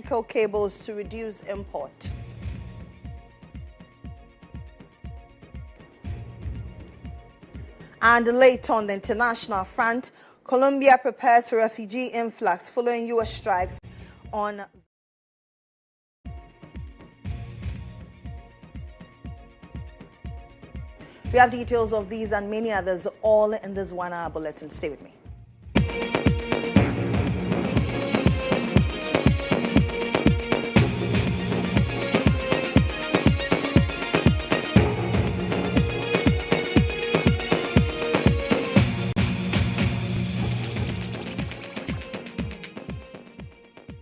electrical cables to reduce import. And late on the international front, Colombia prepares for refugee influx following U.S. strikes on. We have details of these and many others all in this 1 hour bulletin. Stay with me.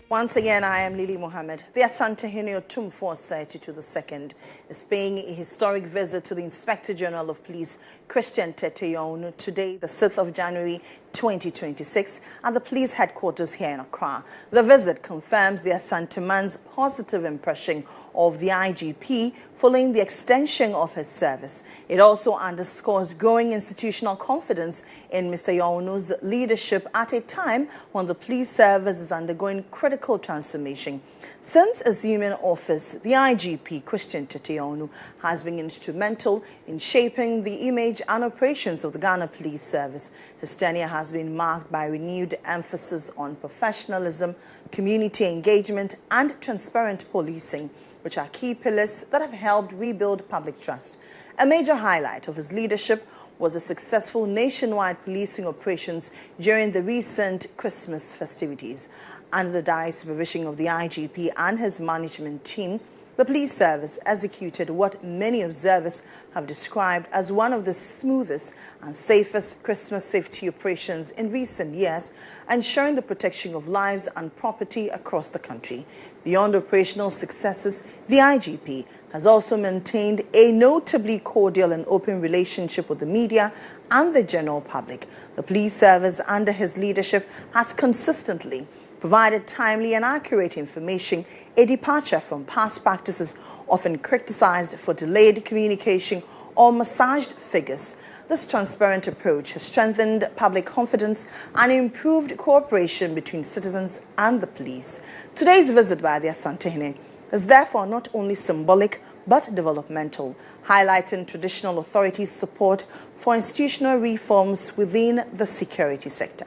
Once again, I am Mohammed. The Asante Henry Otumfuo Society to the second is paying a historic visit to the Inspector General of Police, Christian GHOne, today, the 6th of January 2026, at the police headquarters here in Accra. The visit confirms the Asante man's positive impression of the IGP following the extension of his service. It also underscores growing institutional confidence in Mr. Yonu's leadership at a time when the police service is undergoing critical transformation. Since assuming office, the IGP, Christian GHOne, has been instrumental in shaping the image and operations of the Ghana Police Service. His tenure has been marked by renewed emphasis on professionalism, community engagement, and transparent policing, which are key pillars that have helped rebuild public trust. A major highlight of his leadership was the successful nationwide policing operations during the recent Christmas festivities. Under the direct supervision of the IGP and his management team, the police service executed what many observers have described as one of the smoothest and safest Christmas safety operations in recent years, ensuring the protection of lives and property across the country. Beyond operational successes, the IGP has also maintained a notably cordial and open relationship with the media and the general public. The police service, under his leadership, has consistently provided timely and accurate information, a departure from past practices often criticized for delayed communication or massaged figures. This transparent approach has strengthened public confidence and improved cooperation between citizens and the police. Today's visit by the Asante Henry is therefore not only symbolic but developmental, highlighting traditional authorities' support for institutional reforms within the security sector.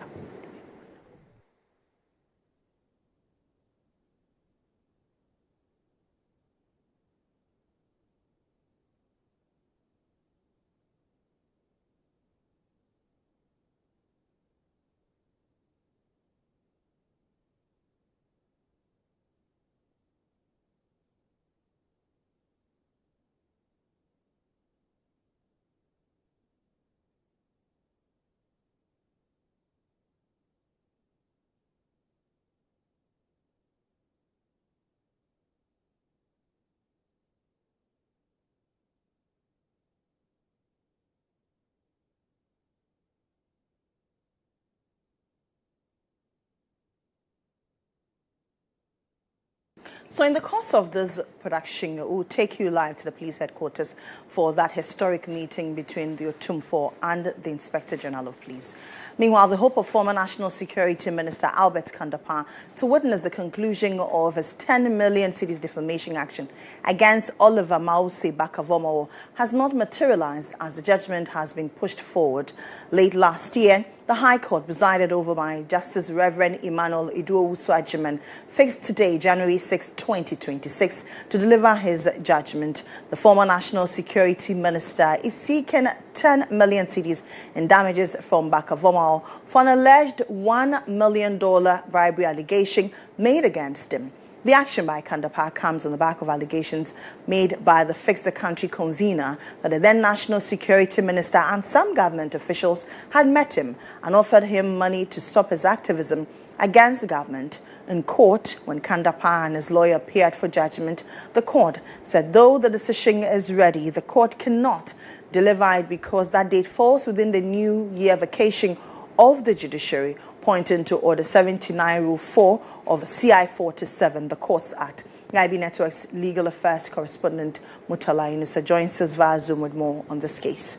So in the course of this production, we'll take you live to the police headquarters for that historic meeting between the Otumfuo and the Inspector General of Police. Meanwhile, the hope of former National Security Minister Albert Kandapah to witness the conclusion of his 10 million cedis defamation action against Oliver Mause Bakavomo has not materialized as the judgment has been pushed forward. Late last year, the High Court, presided over by Justice Reverend Emmanuel Iduowu-Ajiman, fixed today, January 6, 2026, to deliver his judgment. The former National Security Minister is seeking 10 million cedis in damages from Bakavomo for an alleged $1 million bribery allegation made against him. The action by Kandapah comes on the back of allegations made by the Fix the Country convener that the then National Security Minister and some government officials had met him and offered him money to stop his activism against the government. In court, when Kandapah and his lawyer appeared for judgment, the court said though the decision is ready, the court cannot deliver it because that date falls within the New Year vacation of the judiciary, pointing to Order 79, Rule 4 of CI 47, the Courts Act. IB Network's legal affairs correspondent Mutala Yunusa joins us via Zoom with more on this case.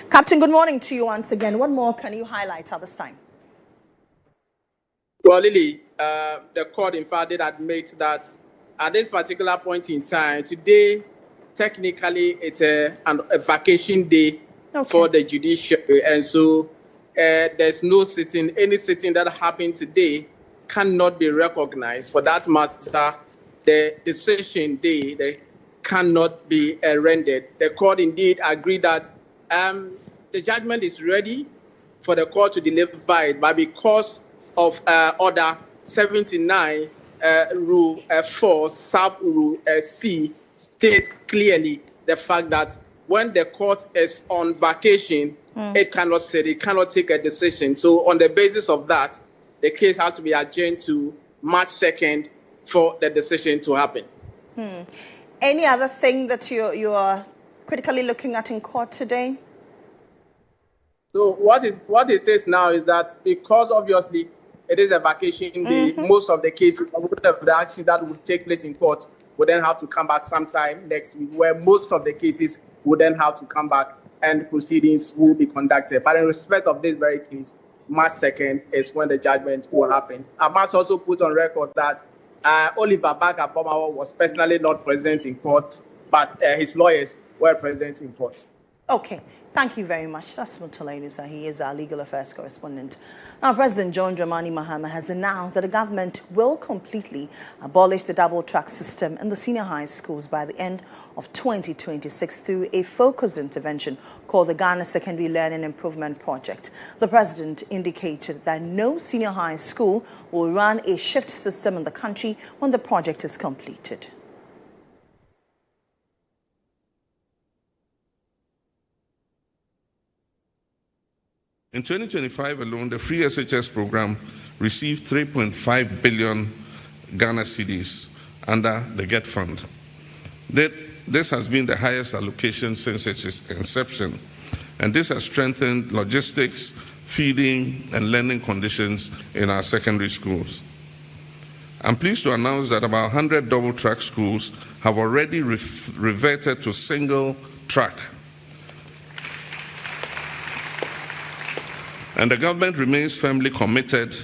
Captain, good morning to you once again. What more can you highlight at this time? Well, Lily, the court, in fact, did admit that at this particular point in time, today, technically, it's a vacation day for the judiciary. And so there's no sitting, any sitting that happened today cannot be recognized. For that matter, the decision day they cannot be rendered. The court indeed agreed that the judgment is ready for the court to deliver it, but because of Order 79, Rule 4, Sub Rule C, states clearly the fact that when the court is on vacation, it cannot sit, it cannot take a decision. So on the basis of that, the case has to be adjourned to March 2nd for the decision to happen. Any other thing that you are critically looking at in court today? So what it is now is that because obviously it is a vacation day, most of the cases, most of the action that would take place in court would then have to come back sometime next week, where most of the cases would then have to come back and proceedings will be conducted. But in respect of this very case, March 2nd is when the judgment will happen. I must also put on record that Oliver Bagha-Bomawa was personally not present in court, but his lawyers were present in court. Okay. Thank you very much. That's Mutala Inusa. He is our legal affairs correspondent. Now, President John Dramani Mahama has announced that the government will completely abolish the double-track system in the senior high schools by the end of 2026 through a focused intervention called the Ghana Secondary Learning Improvement Project. The president indicated that no senior high school will run a shift system in the country when the project is completed. In 2025 alone, the free SHS program received 3.5 billion Ghana cedis under the GHOne fund. This has been the highest allocation since its inception, and this has strengthened logistics, feeding, and learning conditions in our secondary schools. I'm pleased to announce that about 100 double-track schools have already reverted to single-track. And the government remains firmly committed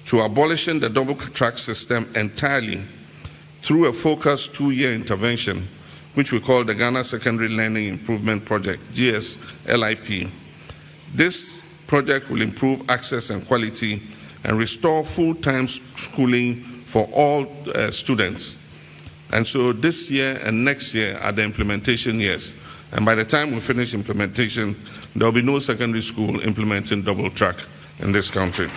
to abolishing the double-track system entirely through a focused 2-year intervention, which we call the Ghana Secondary Learning Improvement Project, GSLIP. This project will improve access and quality and restore full-time schooling for all students. And so this year and next year are the implementation years. And by the time we finish implementation, there will be no secondary school implementing double track in this country.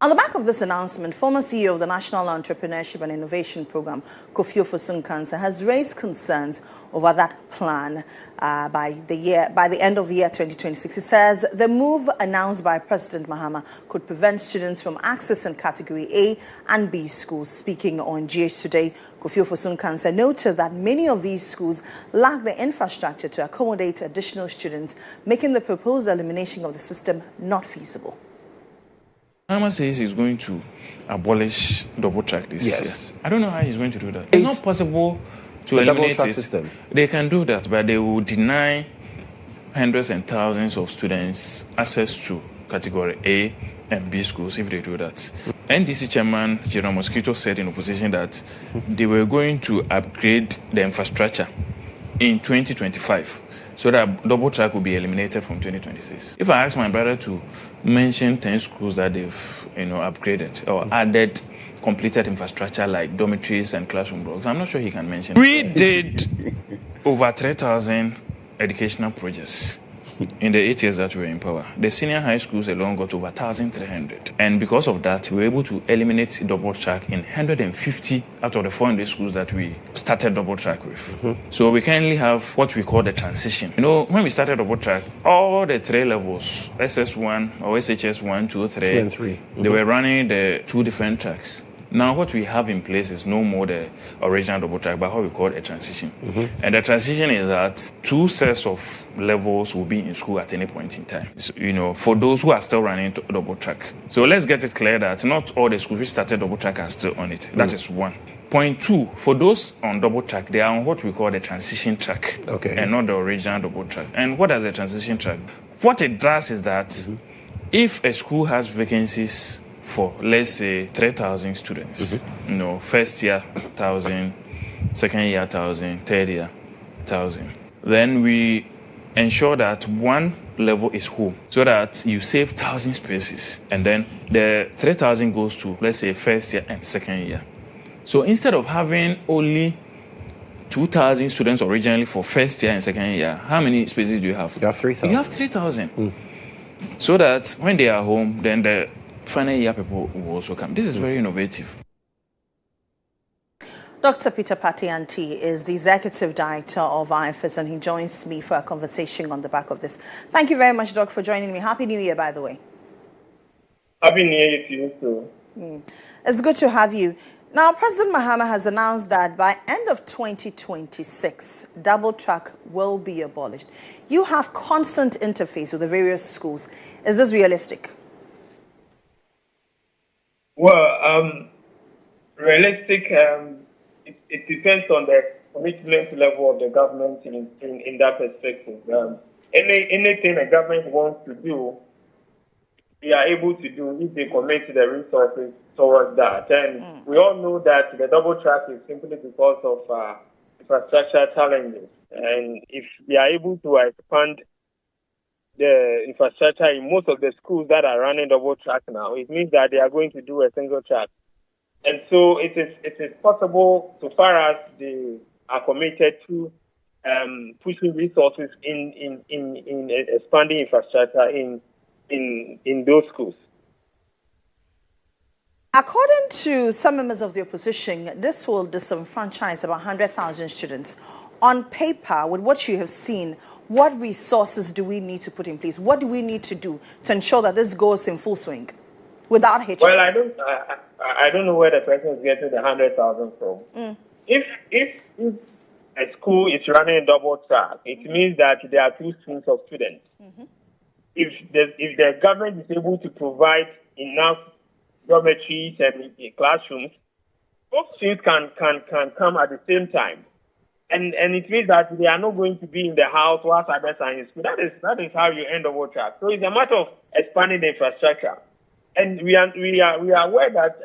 On the back of this announcement, former CEO of the National Entrepreneurship and Innovation Program, Kofi Ofosu-Nkansah, has raised concerns over that plan by the end of the year 2026. He says the move announced by President Mahama could prevent students from accessing Category A and B schools. Speaking on GH Today, Kofi Ofosu-Nkansah noted that many of these schools lack the infrastructure to accommodate additional students, making the proposed elimination of the system not feasible. Mahama says he's going to abolish double track this year. I don't know how he's going to do that. It's not possible to eliminate it. System. They can do that, but they will deny hundreds and thousands of students access to Category A and B schools if they do that. NDC chairman GHOne Mosquito said in opposition that they were going to upgrade the infrastructure in 2025. So that double track will be eliminated from 2026. If I ask my brother to mention 10 schools that they've upgraded or added completed infrastructure like dormitories and classroom blocks, I'm not sure he can mention. We did over 3,000 educational projects in the 8 years that we were in power. The senior high schools alone got over 1,300. And because of that, we were able to eliminate double track in 150 out of the 400 schools that we started double track with. So we currently have what we call the transition. When we started double track, all the 3 levels, SS1 or SHS 1, 2, 3, 2 and 3. They were running the 2 different tracks. Now what we have in place is no more the original double track, but what we call a transition. And the transition is that 2 sets of levels will be in school at any point in time. So, for those who are still running double track. So let's get it clear that not all the schools which started double track are still on it. That is one. Point 2, for those on double track, they are on what we call the transition track, and not the original double track. And what is the transition track? What it does is that if a school has vacancies for, let's say, 3,000 students, first year 1,000, second year 1,000, third year 1,000, then we ensure that one level is home so that you save 1,000 spaces, and then the 3,000 goes to, let's say, first year and second year. So instead of having only 2,000 students originally for first year and second year, how many spaces do you have? You have 3,000. You have 3,000. So that when they are home, then the final year people will also come. This is very innovative. Dr. Peter Patianti is the Executive Director of IFES, and he joins me for a conversation on the back of this. Thank you very much, Doc, for joining me. Happy New Year, by the way. Happy New Year to you too. It's good to have you. Now, President Mohammed has announced that by end of 2026, double track will be abolished. You have constant interface with the various schools. Is this realistic? Well, realistic, it depends on the commitment level of the government in that perspective. Anything the government wants to do, they are able to do if they commit the resources towards that. And we all know that the double track is simply because of infrastructure challenges. And if they are able to expand the infrastructure in most of the schools that are running double track now, it means that they are going to do a single track. And so it is possible, so far as they are committed to pushing resources in expanding infrastructure in those schools. According to some members of the opposition, this will disenfranchise about 100,000 students. On paper, with what you have seen, what resources do we need to put in place? What do we need to do to ensure that this goes in full swing without hitches? Well, I don't know where the person is getting the 100,000 from. If a school is running double track, it means that there are two streams of students. If the government is able to provide enough dormitories and classrooms, both streams can come at the same time. And it means that they are not going to be in the house whilst others are in school. That is how you end double track. So it's a matter of expanding the infrastructure. And we are aware that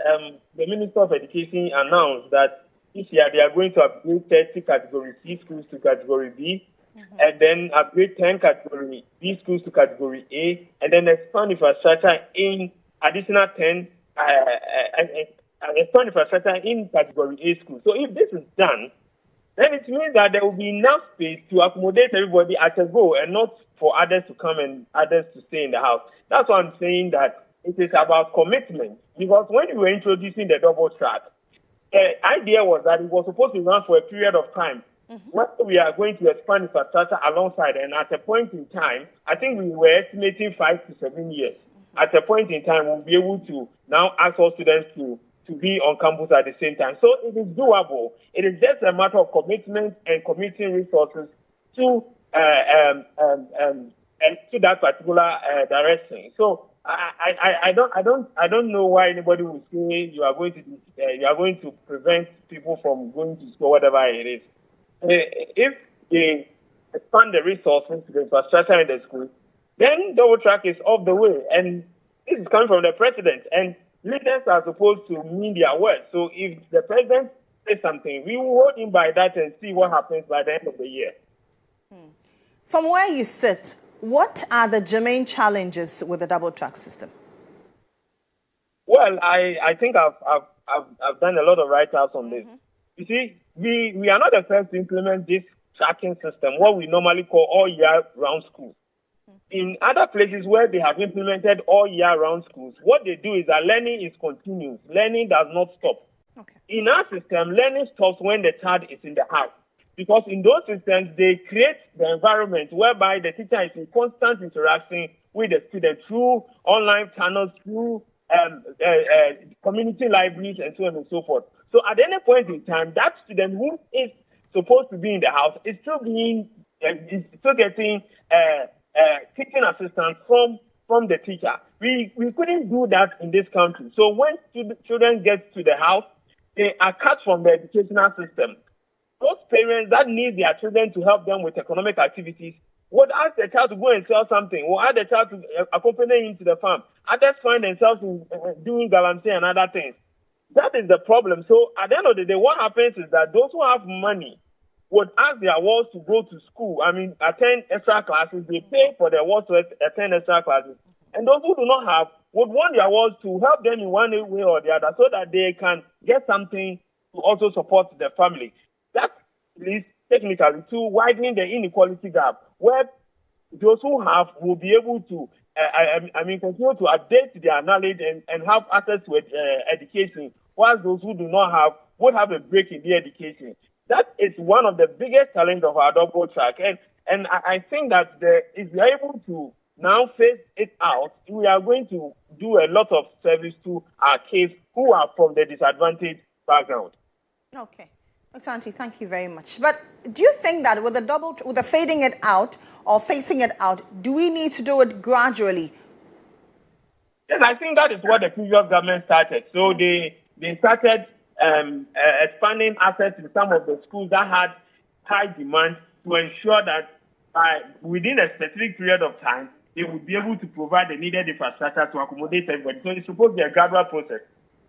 the Minister of Education announced that this year they are going to upgrade 30 Category C schools to Category B, and then upgrade 10 Category B schools to Category A, and then expand infrastructure in additional 10 expand infrastructure in Category A schools. So if this is done, then it means that there will be enough space to accommodate everybody at a go and not for others to come and others to stay in the house. That's why I'm saying that it is about commitment. Because when we were introducing the double track, the idea was that it was supposed to run for a period of time. When we are going to expand infrastructure alongside, and at a point in time, I think we were estimating 5 to 7 years. At a point in time, we'll be able to now ask all students to be on campus at the same time. So it is doable. It is just a matter of commitment and committing resources to to that particular direction. So I don't know why anybody would say you are going to prevent people from going to school, whatever it is. If they expand the resources to the infrastructure in the school, then double track is off the way. And this is coming from the president. And leaders are supposed to mean their words. So if the president says something, we will hold him by that and see what happens by the end of the year. From where you sit, what are the germane challenges with the double track system? Well, I think I've done a lot of write-ups on this. You see, we are not the first to implement this tracking system, what we normally call all year round schools. In other places where they have implemented all year round schools, what they do is that learning is continuous. Learning does not stop. Okay. In our system, learning stops when the child is in the house. Because in those systems, they create the environment whereby the teacher is in constant interaction with the student through online channels, through community libraries, and so on and so forth. So at any point in time, that student who is supposed to be in the house is still getting teaching assistance from the teacher. We couldn't do that in this country. So when children get to the house, they are cut from the educational system. Those parents that need their children to help them with economic activities, would ask the child to go and sell something, would ask the child to accompany him to the farm. Others find themselves doing galamsey and other things. That is the problem. So at the end of the day, what happens is that those who have money would ask their wards to go to school. Attend extra classes. They pay for their wards to attend extra classes. And those who do not have would want their wards to help them in one way or the other so that they can get something to also support the family. That leads technically to widening the inequality gap, where those who have will be able to continue to update their knowledge and have access to education, whilst those who do not have would have a break in their education. That is one of the biggest challenges of our double track. And I think that if we are able to now phase it out, we are going to do a lot of service to our kids who are from the disadvantaged background. Okay. Asante, thank you very much. But do you think that with the fading it out or phasing it out, do we need to do it gradually? Yes, I think that is what the previous government started. So they started expanding assets in some of the schools that had high demand to ensure that within a specific period of time, they would be able to provide the needed infrastructure to accommodate everybody. So it's supposed to be a gradual process.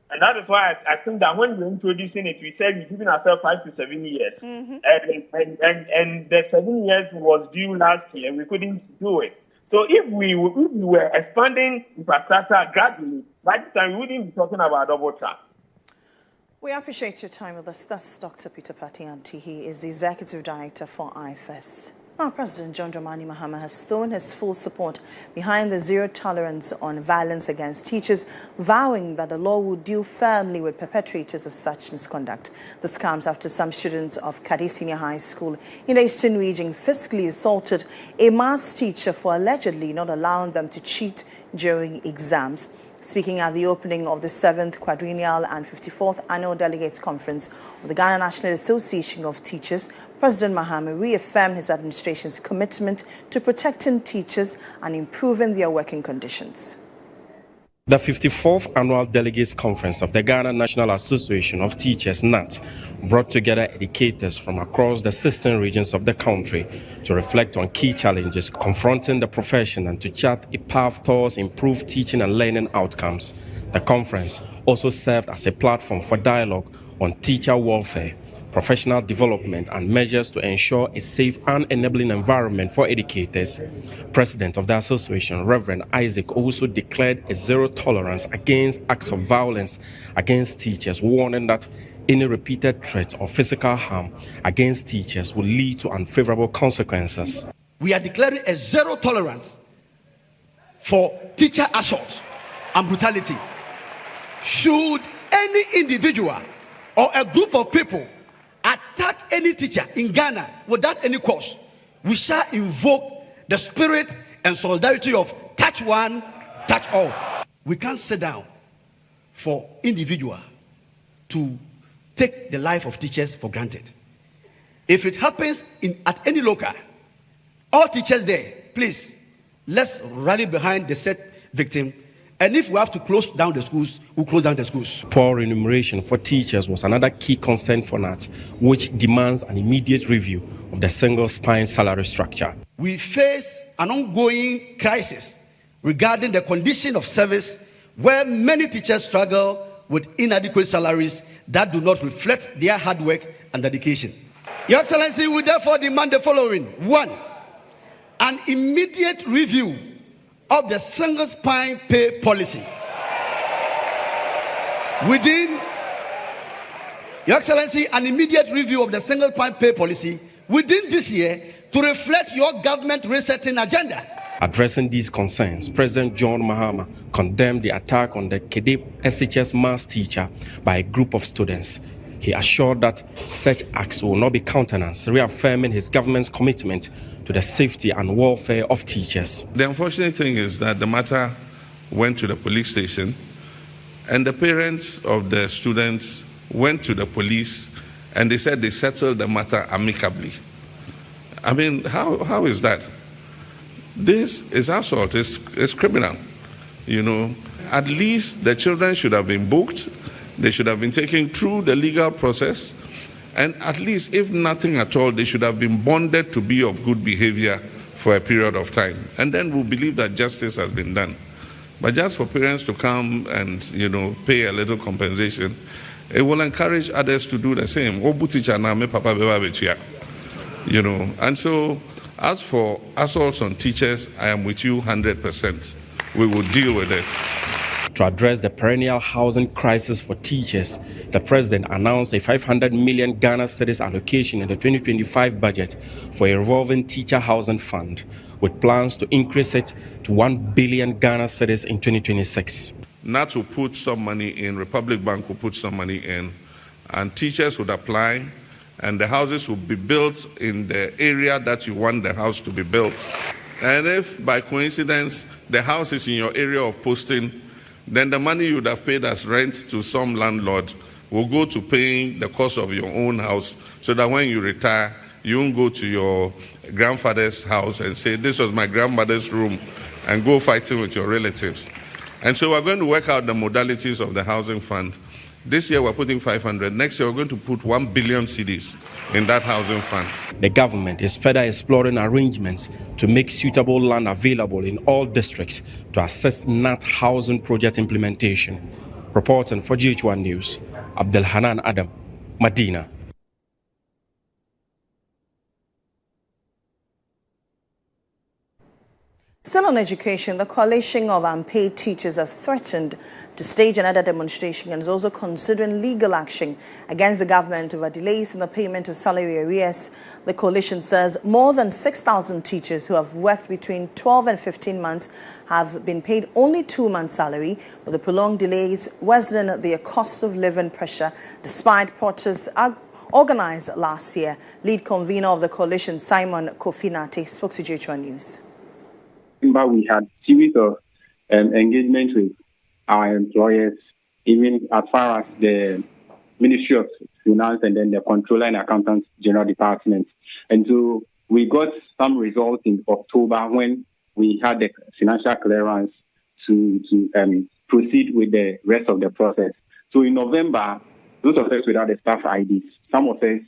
And that is why I think that when we're introducing it, we said we're giving ourselves 5 to 7 years. Mm-hmm. And the 7 years was due last year. We couldn't do it. So if we were expanding infrastructure gradually, by this time we wouldn't be talking about double track. We appreciate your time with us. That's Dr. Peter Patianti. He is the Executive Director for IFS. Now, President John Dramani Mahama has thrown his full support behind the zero tolerance on violence against teachers, vowing that the law will deal firmly with perpetrators of such misconduct. This comes after some students of Kadi Senior High School in the Eastern Region physically assaulted a maths teacher for allegedly not allowing them to cheat during exams. Speaking at the opening of the 7th Quadrennial and 54th Annual Delegates Conference of the Ghana National Association of Teachers, President Mohammed reaffirmed his administration's commitment to protecting teachers and improving their working conditions. The 54th Annual Delegates Conference of the Ghana National Association of Teachers, NAT, brought together educators from across the 16 regions of the country to reflect on key challenges confronting the profession and to chart a path towards improved teaching and learning outcomes. The conference also served as a platform for dialogue on teacher welfare, professional development, and measures to ensure a safe and enabling environment for educators. President of the association, Reverend Isaac, also declared a zero tolerance against acts of violence against teachers, warning that any repeated threat or physical harm against teachers will lead to unfavorable consequences. We are declaring a zero tolerance for teacher assault and brutality. Should any individual or a group of people attack any teacher in Ghana without any cause, we shall invoke the spirit and solidarity of touch one, touch all. We can't sit down for individual to take the life of teachers for granted. If it happens at any local, all teachers there, please, let's rally behind the said victim. And if we have to close down the schools, we'll close down the schools. Poor remuneration for teachers was another key concern for NAT, which demands an immediate review of the single spine salary structure. We face an ongoing crisis regarding the condition of service where many teachers struggle with inadequate salaries that do not reflect their hard work and dedication. Your Excellency, we therefore demand the following. 1, an immediate review of the single spine pay policy. Within, Your Excellency, an immediate review of the single spine pay policy within this year to reflect your government resetting agenda. Addressing these concerns, President John Mahama condemned the attack on the Kedip SHS maths teacher by a group of students. He assured that such acts will not be countenanced, reaffirming his government's commitment to the safety and welfare of teachers. The unfortunate thing is that the matter went to the police station, and the parents of the students went to the police, and they said they settled the matter amicably. I mean, how is that? This is assault, it's criminal. You know, at least the children should have been booked. They should have been taken through the legal process, and at least, if nothing at all, they should have been bonded to be of good behavior for a period of time. And then we'll believe that justice has been done. But just for parents to come and, pay a little compensation, it will encourage others to do the same. And so, as for assaults on teachers, I am with you 100%. We will deal with it. To address the perennial housing crisis for teachers, the president announced a 500 million Ghana cedis allocation in the 2025 budget for a revolving teacher housing fund, with plans to increase it to 1 billion Ghana cedis in 2026. Not to put some money in, Republic Bank will put some money in, and teachers would apply, and the houses will be built in the area that you want the house to be built. And if by coincidence the house is in your area of posting, then the money you would have paid as rent to some landlord will go to paying the cost of your own house, so that when you retire, you won't go to your grandfather's house and say, this was my grandmother's room, and go fighting with your relatives. And so we're going to work out the modalities of the housing fund. This year we're putting 500. Next year we're going to put 1 billion cedis in that housing fund. The government is further exploring arrangements to make suitable land available in all districts to assist NAT housing project implementation. Reporting for GHOne News, Abdelhanan Adam, Medina. Still on education, the coalition of unpaid teachers have threatened to stage another demonstration and is also considering legal action against the government over delays in the payment of salary arrears. The coalition says more than 6,000 teachers who have worked between 12 and 15 months have been paid only 2 months' salary, with the prolonged delays worsening their cost of living pressure despite protests organized last year. Lead convener of the coalition, Simon Kofinati, spoke to GHOne News. We had a series of engagements with our employers, even as far as the Ministry of Finance and then the Controller and Accountants General Department. And so we got some results in October when we had the financial clearance to proceed with the rest of the process. So in November, those of us without the staff IDs, some of us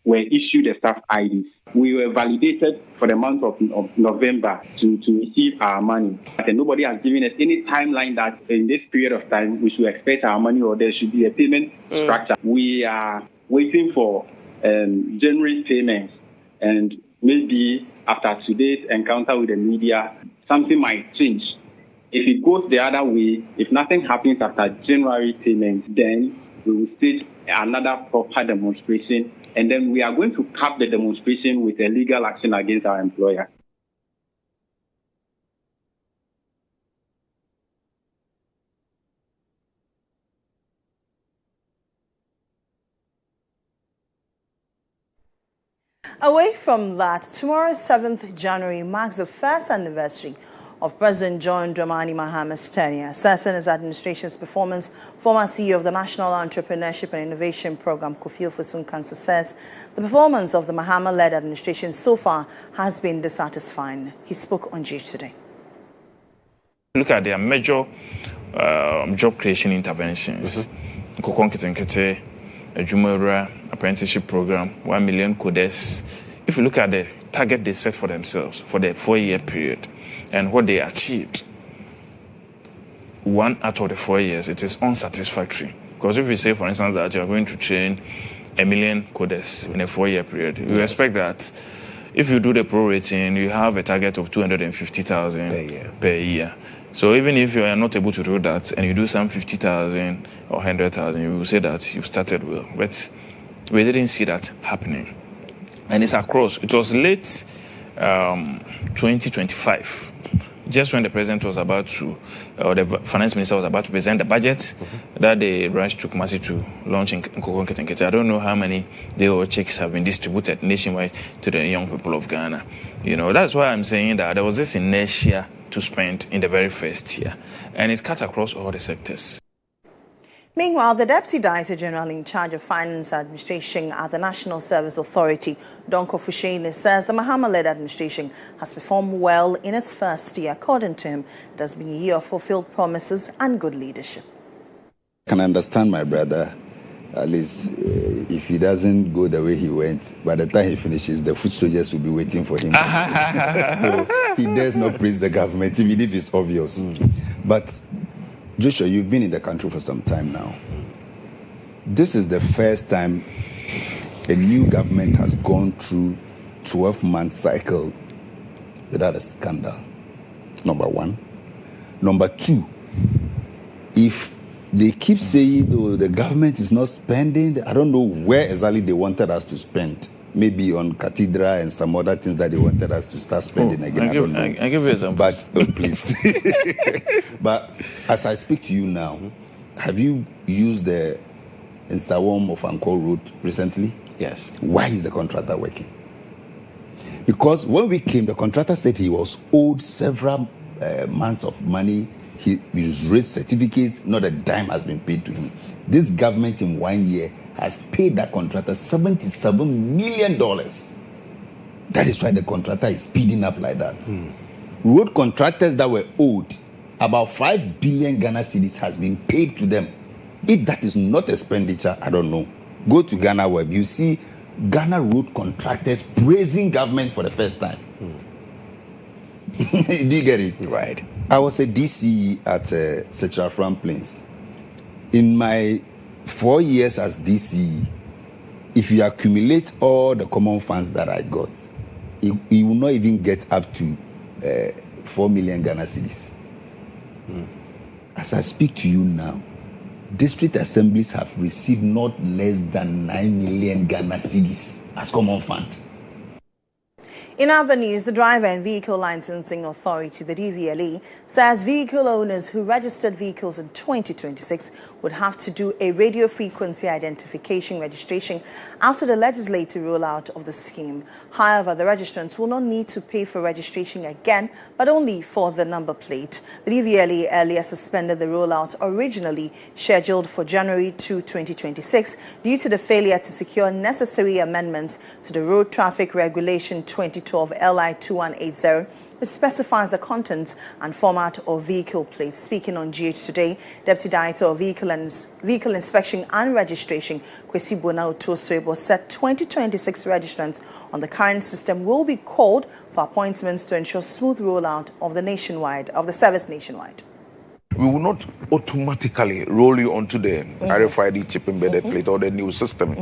were issued the staff IDs. We were validated for the month of November to receive our money. And nobody has given us any timeline that in this period of time we should expect our money or there should be a payment structure. We are waiting for January payments, and maybe after today's encounter with the media, something might change. If it goes the other way, if nothing happens after January payments, then we will stage another proper demonstration, and then we are going to cap the demonstration with a legal action against our employer. Away from that, tomorrow, 7th January, marks the first anniversary of President John Dramani Maham's tenure. Assessing his administration's performance, former CEO of the National Entrepreneurship and Innovation Program, Kofi Ofosu-Nkansah, says the performance of the Mahama-led administration so far has been dissatisfying. He spoke on G today. Look at their major job creation interventions. GHOne GHOne apprenticeship program, 1 million coders. If you look at the target they set for themselves for the 4-year period and what they achieved, 1 out of the 4 years, it is unsatisfactory. Because if you say, for instance, that you are going to train 1 million coders in a 4-year period, you expect that if you do the prorating, you have a target of 250,000 per year. So even if you are not able to do that and you do some 50,000 or 100,000, you will say that you started well. But we didn't see that happening. And it's across. It was late 2025, just when the president was about to, or the finance minister was about to present the budget, that they rushed to Kumasi to launch in GHOne. I don't know how many day-old checks have been distributed nationwide to the young people of Ghana. That's why I'm saying that there was this inertia to spend in the very first year, and it cut across all the sectors. Meanwhile, the Deputy Director General in charge of Finance Administration at the National Service Authority, Donko Fushane, says the Mahama-led administration has performed well in its first year. According to him, it has been a year of fulfilled promises and good leadership. I can understand my brother at least if he doesn't go the way he went, by the time he finishes, the foot soldiers will be waiting for him. So he dares not praise the government, even if it's obvious. But Joshua, you've been in the country for some time now. This is the first time a new government has gone through 12-month cycle without a scandal. Number one. Number two, if they keep saying, oh, the government is not spending, I don't know where exactly they wanted us to spend. Maybe on cathedral and some other things that they wanted us to start spending again. I don't know. I give you example. But, please. But as I speak to you now, have you used the Instawarm of Angkor Road recently? Yes. Why is the contractor working? Because when we came, the contractor said he was owed several months of money. He raised certificates, not a dime has been paid to him. This government in 1 year has paid that contractor $77 million. That is why the contractor is speeding up like that. Road contractors that were owed about 5 billion Ghana cedis has been paid to them. If that is not expenditure, I don't know. Go to Ghana Web, you see Ghana road contractors praising government for the first time. Do you get it? Right. I was a DCE at Central Front Plains. In my 4 years as DCE, if you accumulate all the common funds that I got, it will not even get up to 4 million Ghana cedis. As I speak to you now, district assemblies have received not less than 9 million Ghana cedis as common fund. In other news, the Driver and Vehicle Licensing Authority, the DVLA, says vehicle owners who registered vehicles in 2026 would have to do a radio frequency identification registration after the legislative rollout of the scheme. However, the registrants will not need to pay for registration again, but only for the number plate. The DVLA earlier suspended the rollout originally scheduled for January 2, 2026 due to the failure to secure necessary amendments to the Road Traffic Regulation 2012 LI 2180, which specifies the contents and format of vehicle plates. Speaking on GH Today, Deputy Director of Vehicle Inspection and Registration, Kwesi Bona Otoswebo, said 2026 registrants on the current system will be called for appointments to ensure smooth rollout of the service nationwide. We will not automatically roll you onto the RFID chip embedded plate or the new system.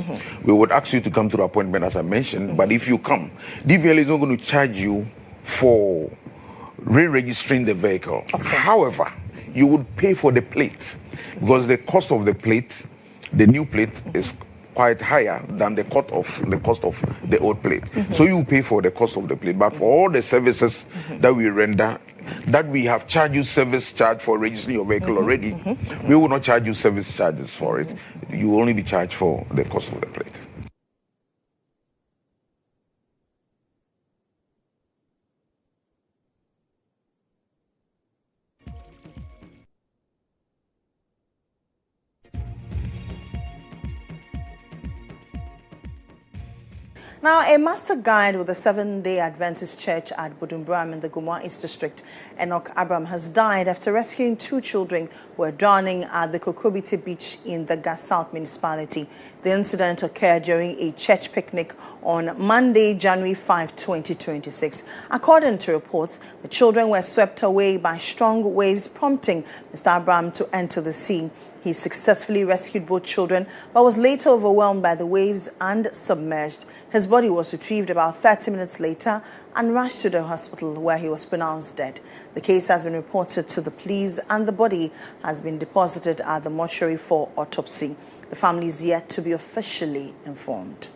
We would ask you to come to the appointment, as I mentioned, but if you come, DVL is not going to charge you for re-registering the vehicle. However, you would pay for the plate because the cost of the plate, the new plate, is quite higher than the cost of the old plate. So you pay for the cost of the plate, but for all the services that we render, that we have charged you service charge for registering your vehicle already, we will not charge you service charges for it. You will only be charged for the cost of the plate. Now, a master guide with the Seventh-day Adventist Church at Budumbram in the Gumwa East District, Enoch Abram, has died after rescuing 2 children who were drowning at the Kokobite Beach in the Gas South municipality. The incident occurred during a church picnic on Monday, January 5, 2026. According to reports, the children were swept away by strong waves, prompting Mr. Abram to enter the sea. He successfully rescued both children, but was later overwhelmed by the waves and submerged. His body was retrieved about 30 minutes later and rushed to the hospital, where he was pronounced dead. The case has been reported to the police and the body has been deposited at the mortuary for autopsy. The family is yet to be officially informed.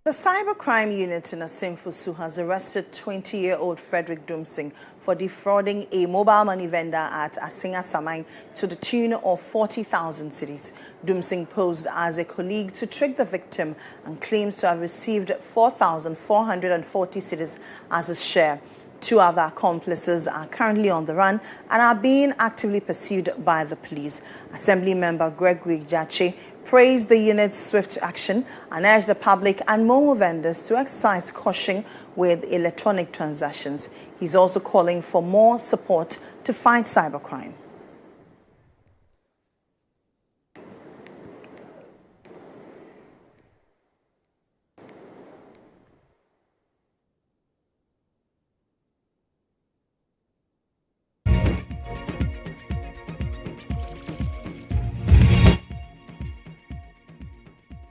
The cybercrime unit in Asimfusu has arrested 20-year-old Frederick Dumsing for defrauding a mobile money vendor at Asinga Samang to the tune of 40,000 cedis. Dumsing posed as a colleague to trick the victim and claims to have received 4,440 cedis as his share. 2 other accomplices are currently on the run and are being actively pursued by the police. Assembly member Gregory Jache praised the unit's swift action and urged the public and Momo vendors to exercise caution with electronic transactions. He's also calling for more support to fight cybercrime.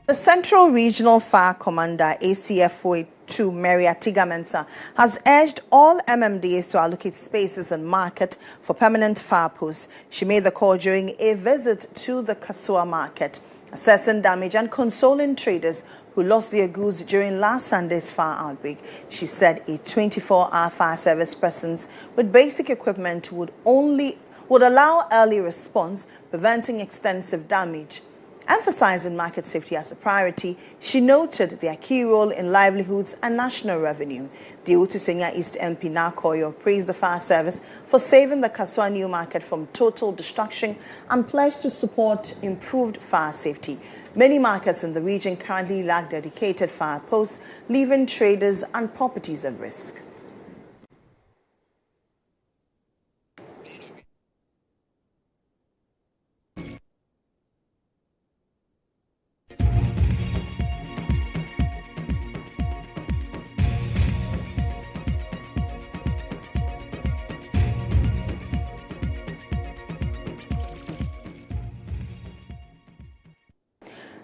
The Central Regional Fire Commander, ACFO 2 Mary Atiga Mensah, has urged all MMDAs to allocate spaces and market for permanent fire posts. She made the call during a visit to the Kasua market, assessing damage and consoling traders who lost their goods during last Sunday's fire outbreak. She said a 24-hour fire service presence with basic equipment would allow early response, preventing extensive damage. Emphasizing market safety as a priority, she noted their key role in livelihoods and national revenue. The Otusenya East MP Nakoyo praised the fire service for saving the Kasua New Market from total destruction and pledged to support improved fire safety. Many markets in the region currently lack dedicated fire posts, leaving traders and properties at risk.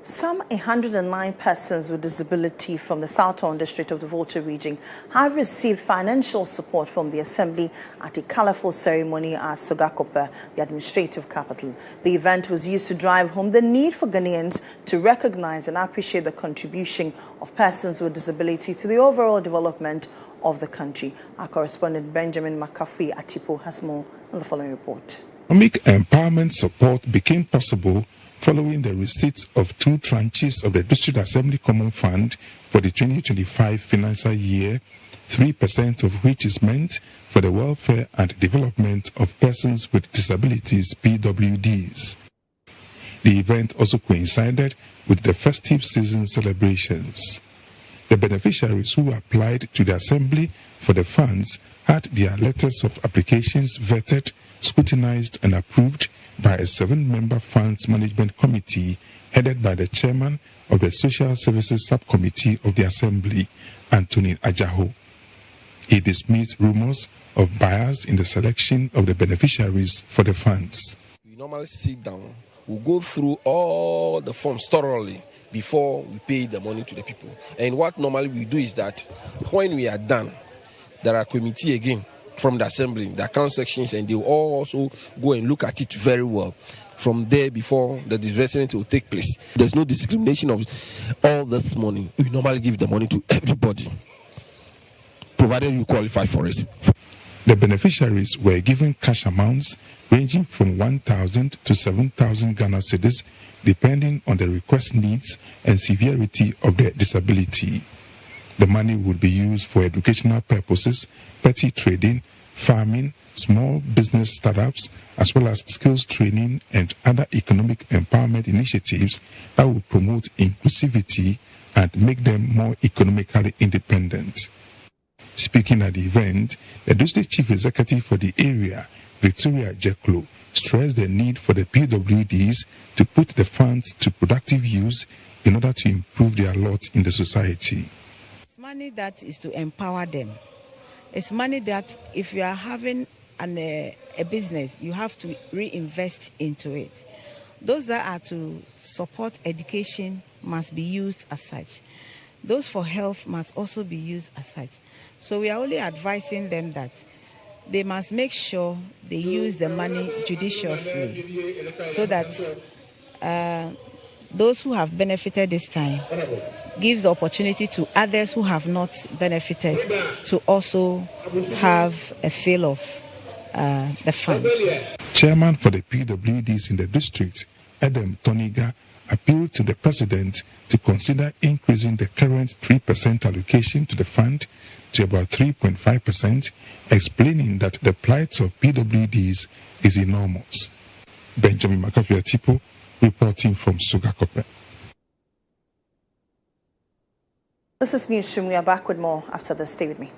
Some 109 persons with disability from the Southern District of the Volta region have received financial support from the Assembly at a colorful ceremony at Sogakope, the administrative capital. The event was used to drive home the need for Ghanaians to recognize and appreciate the contribution of persons with disability to the overall development of the country. Our correspondent Benjamin McAfee Atipo has more on the following report. Economic empowerment support became possible following the receipt of 2 tranches of the District Assembly Common Fund for the 2025 financial year, 3% of which is meant for the welfare and development of persons with disabilities, PWDs. The event also coincided with the festive season celebrations. The beneficiaries who applied to the Assembly for the funds had their letters of applications vetted, scrutinized and approved by a 7-member funds management committee headed by the chairman of the Social Services Subcommittee of the Assembly, Anthony Ajaho. He dismissed rumors of bias in the selection of the beneficiaries for the funds. We normally sit down, we go through all the forms thoroughly before we pay the money to the people. And what normally we do is that when we are done, there are committee again from the Assembly, the account sections, and they will all also go and look at it very well. From there, before the disbursement will take place, there's no discrimination of all this money. We normally give the money to everybody, provided you qualify for it. The beneficiaries were given cash amounts ranging from 1,000 to 7,000 Ghana cedis, depending on the request needs and severity of their disability. The money would be used for educational purposes, petty trading, farming, small business startups, as well as skills training and other economic empowerment initiatives that would promote inclusivity and make them more economically independent. Speaking at the event, the district chief executive for the area, Victoria Jeklo, stressed the need for the PWDs to put the funds to productive use in order to improve their lot in the society. It's money that is to empower them. It's money that if you are having a business, you have to reinvest into it. Those that are to support education must be used as such. Those for health must also be used as such. So we are only advising them that they must make sure they use the money judiciously so that those who have benefited this time, gives the opportunity to others who have not benefited to also have a feel of the fund. Chairman for the PWDs in the district, Adam Toniga, appealed to the president to consider increasing the current 3% allocation to the fund to about 3.5%, explaining that the plight of PWDs is enormous. Benjamin Makafia-Tipo reporting from Sugakope. This is Newsroom. We are back with more after this. Stay with me.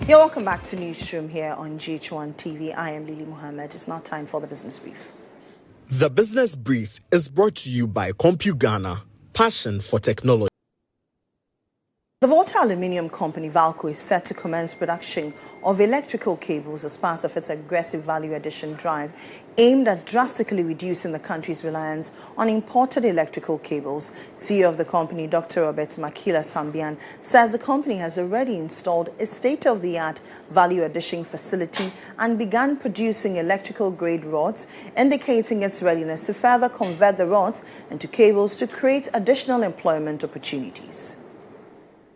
You're welcome back to Newsroom here on GHOne TV. I am Lily Mohammed. It's now time for the business brief. The business brief is brought to you by CompuGhana, passion for technology. The Volta Aluminium Company, Valco, is set to commence production of electrical cables as part of its aggressive value addition drive aimed at drastically reducing the country's reliance on imported electrical cables. CEO of the company, Dr. Robert Makila Sambian, says the company has already installed a state-of-the-art value addition facility and began producing electrical-grade rods, indicating its readiness to further convert the rods into cables to create additional employment opportunities.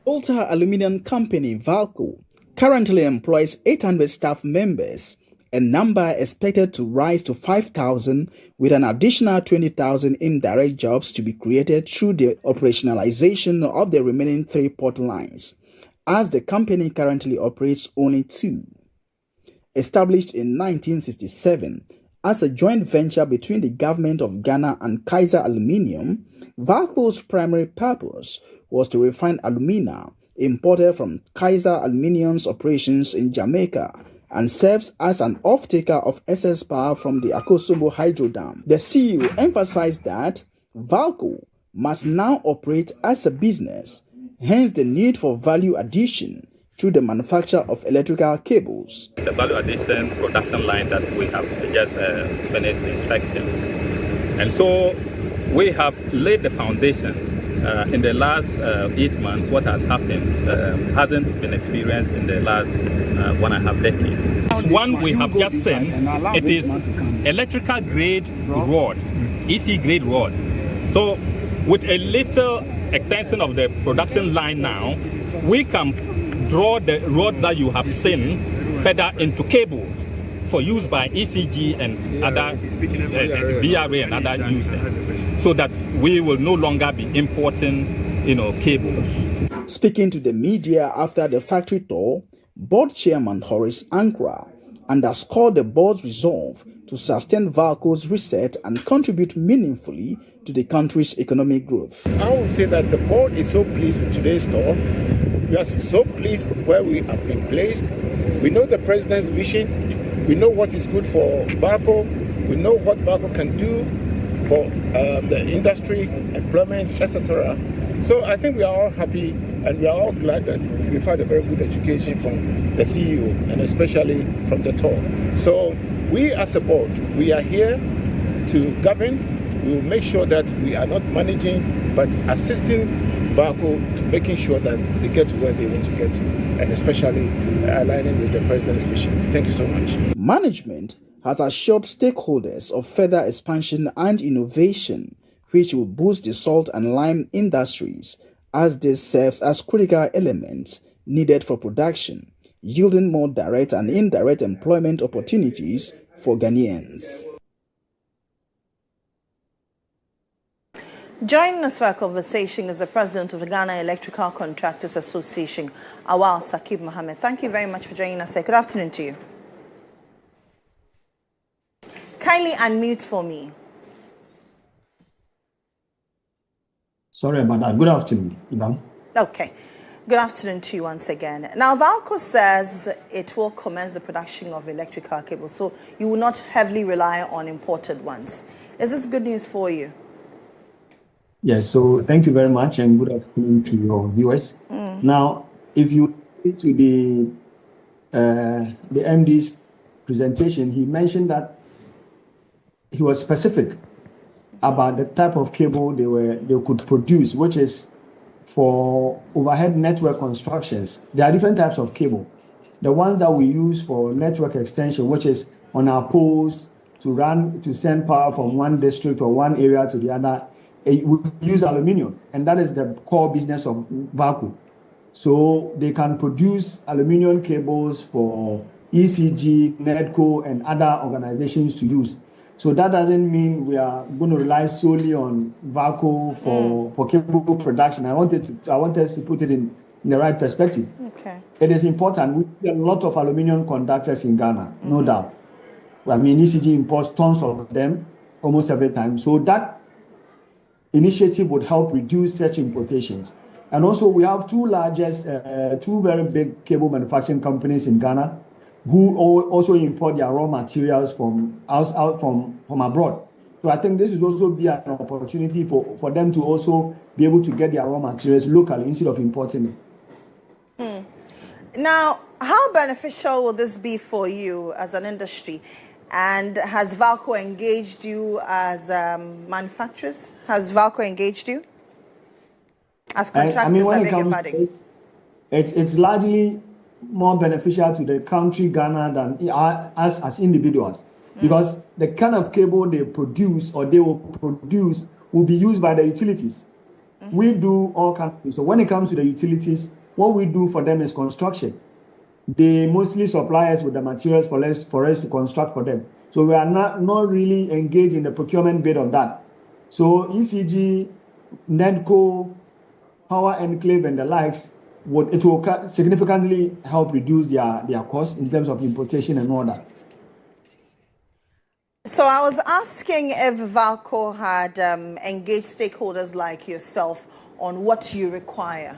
Volta Aluminium Company, Valco, currently employs 800 staff members, a number expected to rise to 5,000 with an additional 20,000 indirect jobs to be created through the operationalization of the remaining 3 port lines, as the company currently operates only 2. Established in 1967 as a joint venture between the government of Ghana and Kaiser Aluminium, Valco's primary purpose was to refine alumina imported from Kaiser Aluminium's operations in Jamaica and serves as an off-taker of excess power from the Akosombo Hydro Dam. The CEO emphasized that Valco must now operate as a business, hence the need for value addition through the manufacture of electrical cables. The value addition production line that we have just finished inspecting. And so we have laid the foundation in the last 8 months, what has happened hasn't been experienced in the last 1.5 decades. One we have just seen, it is electrical grade rod, EC grade rod. So with a little extension of the production line now, we can draw the rods that you have seen further into cable for use by ECG and other VRA and other users, so that we will no longer be importing, cables. Speaking to the media after the factory tour, board chairman Horace Ankra underscored the board's resolve to sustain Valco's research and contribute meaningfully to the country's economic growth. I would say that the board is so pleased with today's tour. We are so pleased where we have been placed. We know the president's vision. We know what is good for Valco. We know what Valco can do for the industry, employment, etc. So I think we are all happy and we are all glad that we've had a very good education from the CEO and especially from the tour. So we as a board, we are here to govern. We will make sure that we are not managing but assisting Valco to making sure that they get to where they want to get to, and especially aligning with the president's vision. Thank you so much. Management has assured stakeholders of further expansion and innovation, which will boost the salt and lime industries, as this serves as critical elements needed for production, yielding more direct and indirect employment opportunities for Ghanaians. Joining us for our conversation is the president of the Ghana Electrical Contractors Association, Awal Sakib Mohammed. Thank you very much for joining us here. Good afternoon to you. Kindly unmute for me. Sorry about that. Good afternoon, Ivan. Okay. Good afternoon to you once again. Now, Valco says it will commence the production of electrical cables, so you will not heavily rely on imported ones. Is this good news for you? Yes, so thank you very much and good afternoon to your viewers. Now, if you look to the MD's presentation, he mentioned that he was specific about the type of cable they could produce, which is for overhead network constructions. There are different types of cable. The ones that we use for network extension, which is on our poles to send power from one district or one area to the other, we use aluminium, and that is the core business of Valco. So they can produce aluminium cables for ECG, NEDCO, and other organizations to use. So that doesn't mean we are going to rely solely on Valco for cable production. I want us to put it in the right perspective. Okay. It is important. We see a lot of aluminium conductors in Ghana, no doubt. I mean, ECG imports tons of them almost every time. So that initiative would help reduce such importations. And also we have two very big cable manufacturing companies in Ghana who also import their raw materials from abroad. So I think this will also be an opportunity for them to also be able to get their raw materials locally instead of importing it. Now, how beneficial will this be for you as an industry? And has Valco engaged you as manufacturers? Has Valco engaged you as contractors? It's largely more beneficial to the country Ghana than us as individuals, because the kind of cable they produce or they will produce will be used by the utilities. We do all kinds. So when it comes to the utilities, what we do for them is construction. They mostly supply us with the materials for us to construct for them. So we are not really engaged in the procurement bit of that. So ECG, NEDCO, Power Enclave, and the likes, it will significantly help reduce their costs in terms of importation and all that. So I was asking if Valco had engaged stakeholders like yourself on what you require.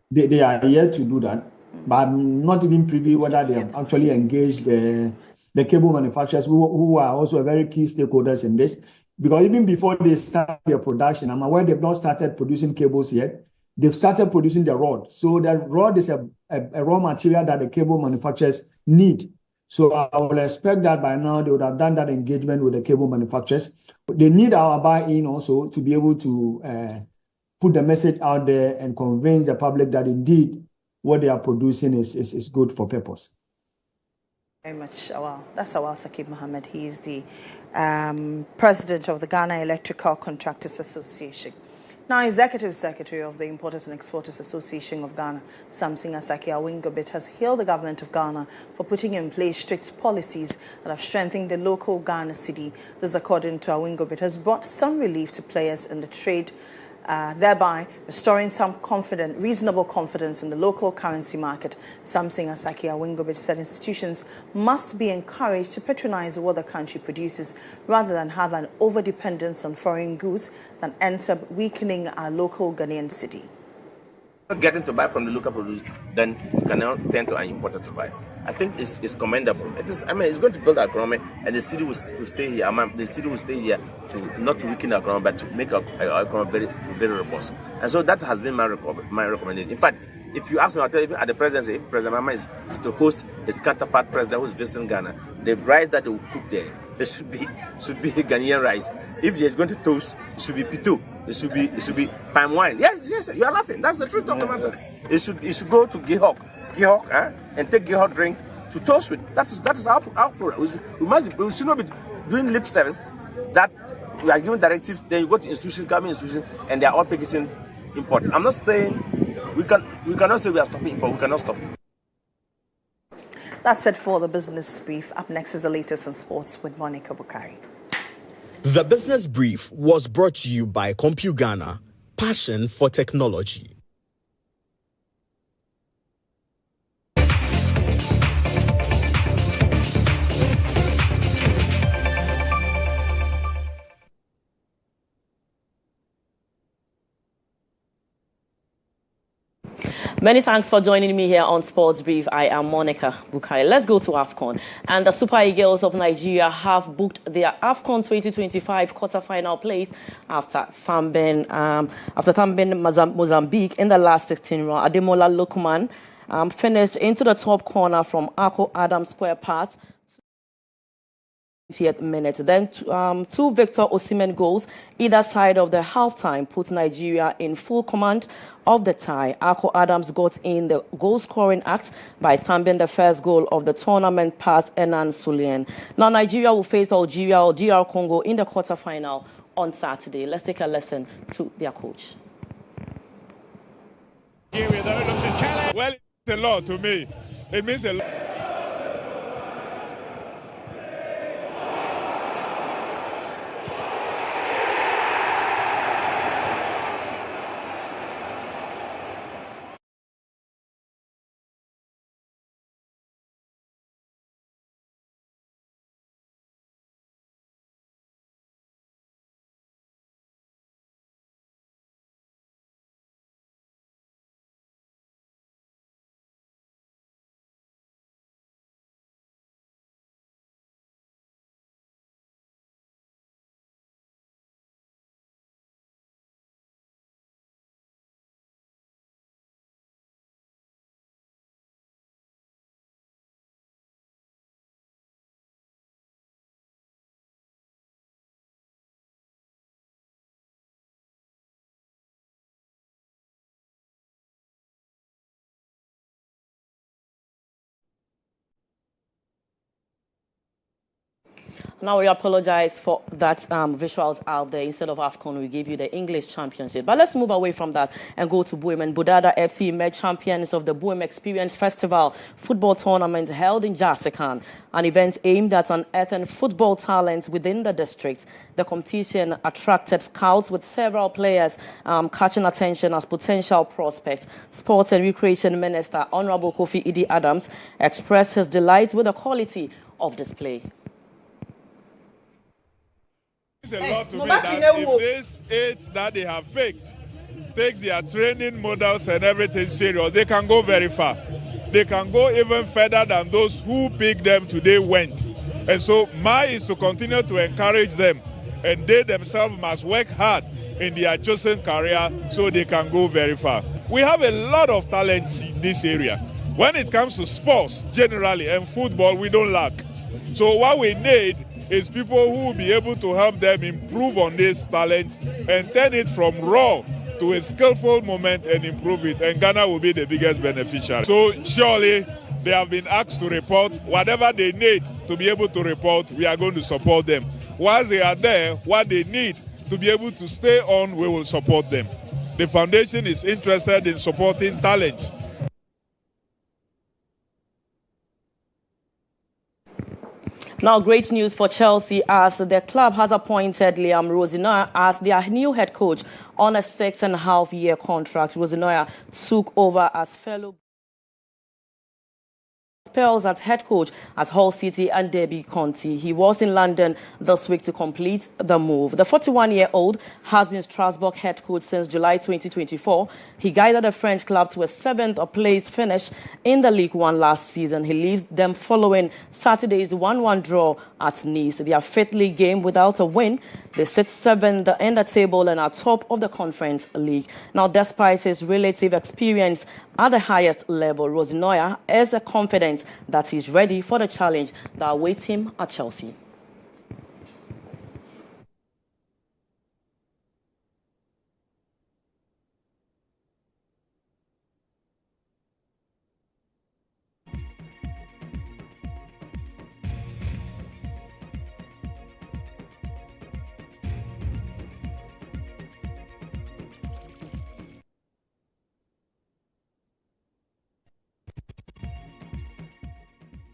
They are here to do that. But I'm not even privy whether they have actually engaged the cable manufacturers who are also very key stakeholders in this. Because even before they start their production, I'm aware they've not started producing cables yet. They've started producing the rod. So the rod is a raw material that the cable manufacturers need. So I will expect that by now they would have done that engagement with the cable manufacturers. They need our buy-in also to be able to put the message out there and convince the public that indeed what they are producing is good for purpose. Very much. Well, that's Awal Sakib Mohammed. He is the president of the Ghana Electrical Contractors Association. Now, Executive Secretary of the Importers and Exporters Association of Ghana, Samson Asaki Awingobit, has hailed the government of Ghana for putting in place strict policies that have strengthened the local Ghana cedi. This, according to Awingobit, has brought some relief to players in the trade, thereby restoring some reasonable confidence in the local currency market. Samson Asaki Awingobit said institutions must be encouraged to patronize what the country produces rather than have an over-dependence on foreign goods that ends up weakening our local Ghanaian cedi. Getting to buy from the local produce, then you can now turn to an importer to buy. I think it's commendable. It's going to build our economy, and the city will stay here. The city will stay here to not to weaken our economy, but to make our economy very, very robust. And so that has been my recommendation. In fact, if you ask me, I'll tell you, at the presidency, President Mohammed is to host his counterpart president who is visiting Ghana. The rice that they will cook there, should be Ghanaian rice. If he is going to toast, it should be pito. It should be palm wine. Yes, you are laughing. That's the truth of the matter. It should go to GHOne, and take GHOne drink to toast with. That is our program. We should not be doing lip service that we are giving directives. Then you go to institutions, government institutions, and they are all packaging import. I'm not saying we cannot say we are stopping import. We cannot stop. That's it for the business brief. Up next is the latest in sports with Monica Bukari. The Business Brief was brought to you by CompuGhana, passion for technology. Many thanks for joining me here on Sports Brief. I am Monica Bukari. Let's go to AFCON. And the Super Eagles of Nigeria have booked their AFCON 2025 quarterfinal place after thumping Mozambique in the last 16 round. Ademola Lookman finished into the top corner from Ako Adams square pass. 20th minute. Then two Victor Osimhen goals either side of the halftime put Nigeria in full command of the tie. Ako Adams got in the goal-scoring act by thumping the first goal of the tournament past Enan Sulian. Now Nigeria will face Algeria or DR Congo in the quarterfinal on Saturday. Let's take a listen to their coach. Well, it's a lot to me. It means a lot. Now we apologize for that visuals out there. Instead of AFCON, we gave you the English Championship. But let's move away from that and go to Buem. And Budada FC emerged champions of the Buem Experience Festival football tournament held in Jasikan, an event aimed at unearthing football talents within the district. The competition attracted scouts with several players catching attention as potential prospects. Sports and Recreation Minister Honorable Kofi Idi Adams expressed his delight with the quality of display. It's a lot to me that if this 8 that they have picked takes their training models and everything serious, they can go very far. They can go even further than those who picked them today went. And so mine is to continue to encourage them, and they themselves must work hard in their chosen career so they can go very far. We have a lot of talent in this area. When it comes to sports generally and football, we don't lack. So what we need is people who will be able to help them improve on this talent and turn it from raw to a skillful moment and improve it, and Ghana will be the biggest beneficiary. So surely they have been asked to report whatever they need to be able to report. We are going to support them. Whilst they are there, what they need to be able to stay on, we will support them. The foundation is interested in supporting talents. Now, great news for Chelsea as the club has appointed Liam Rosinoya as their new head coach on a 6.5-year contract. Rosinoya took over as fellow spells as head coach at Hull City and Derby County. He was in London this week to complete the move. The 41-year-old has been Strasbourg head coach since July 2024. He guided the French club to a 7th place finish in the League One last season. He leaves them following Saturday's 1-1 draw at Nice. Their 5th league game without a win. They sit 7th in the table and are top of the Conference League. Now, despite his relative experience at the highest level, Rosinoya is confident that he's ready for the challenge that awaits him at Chelsea.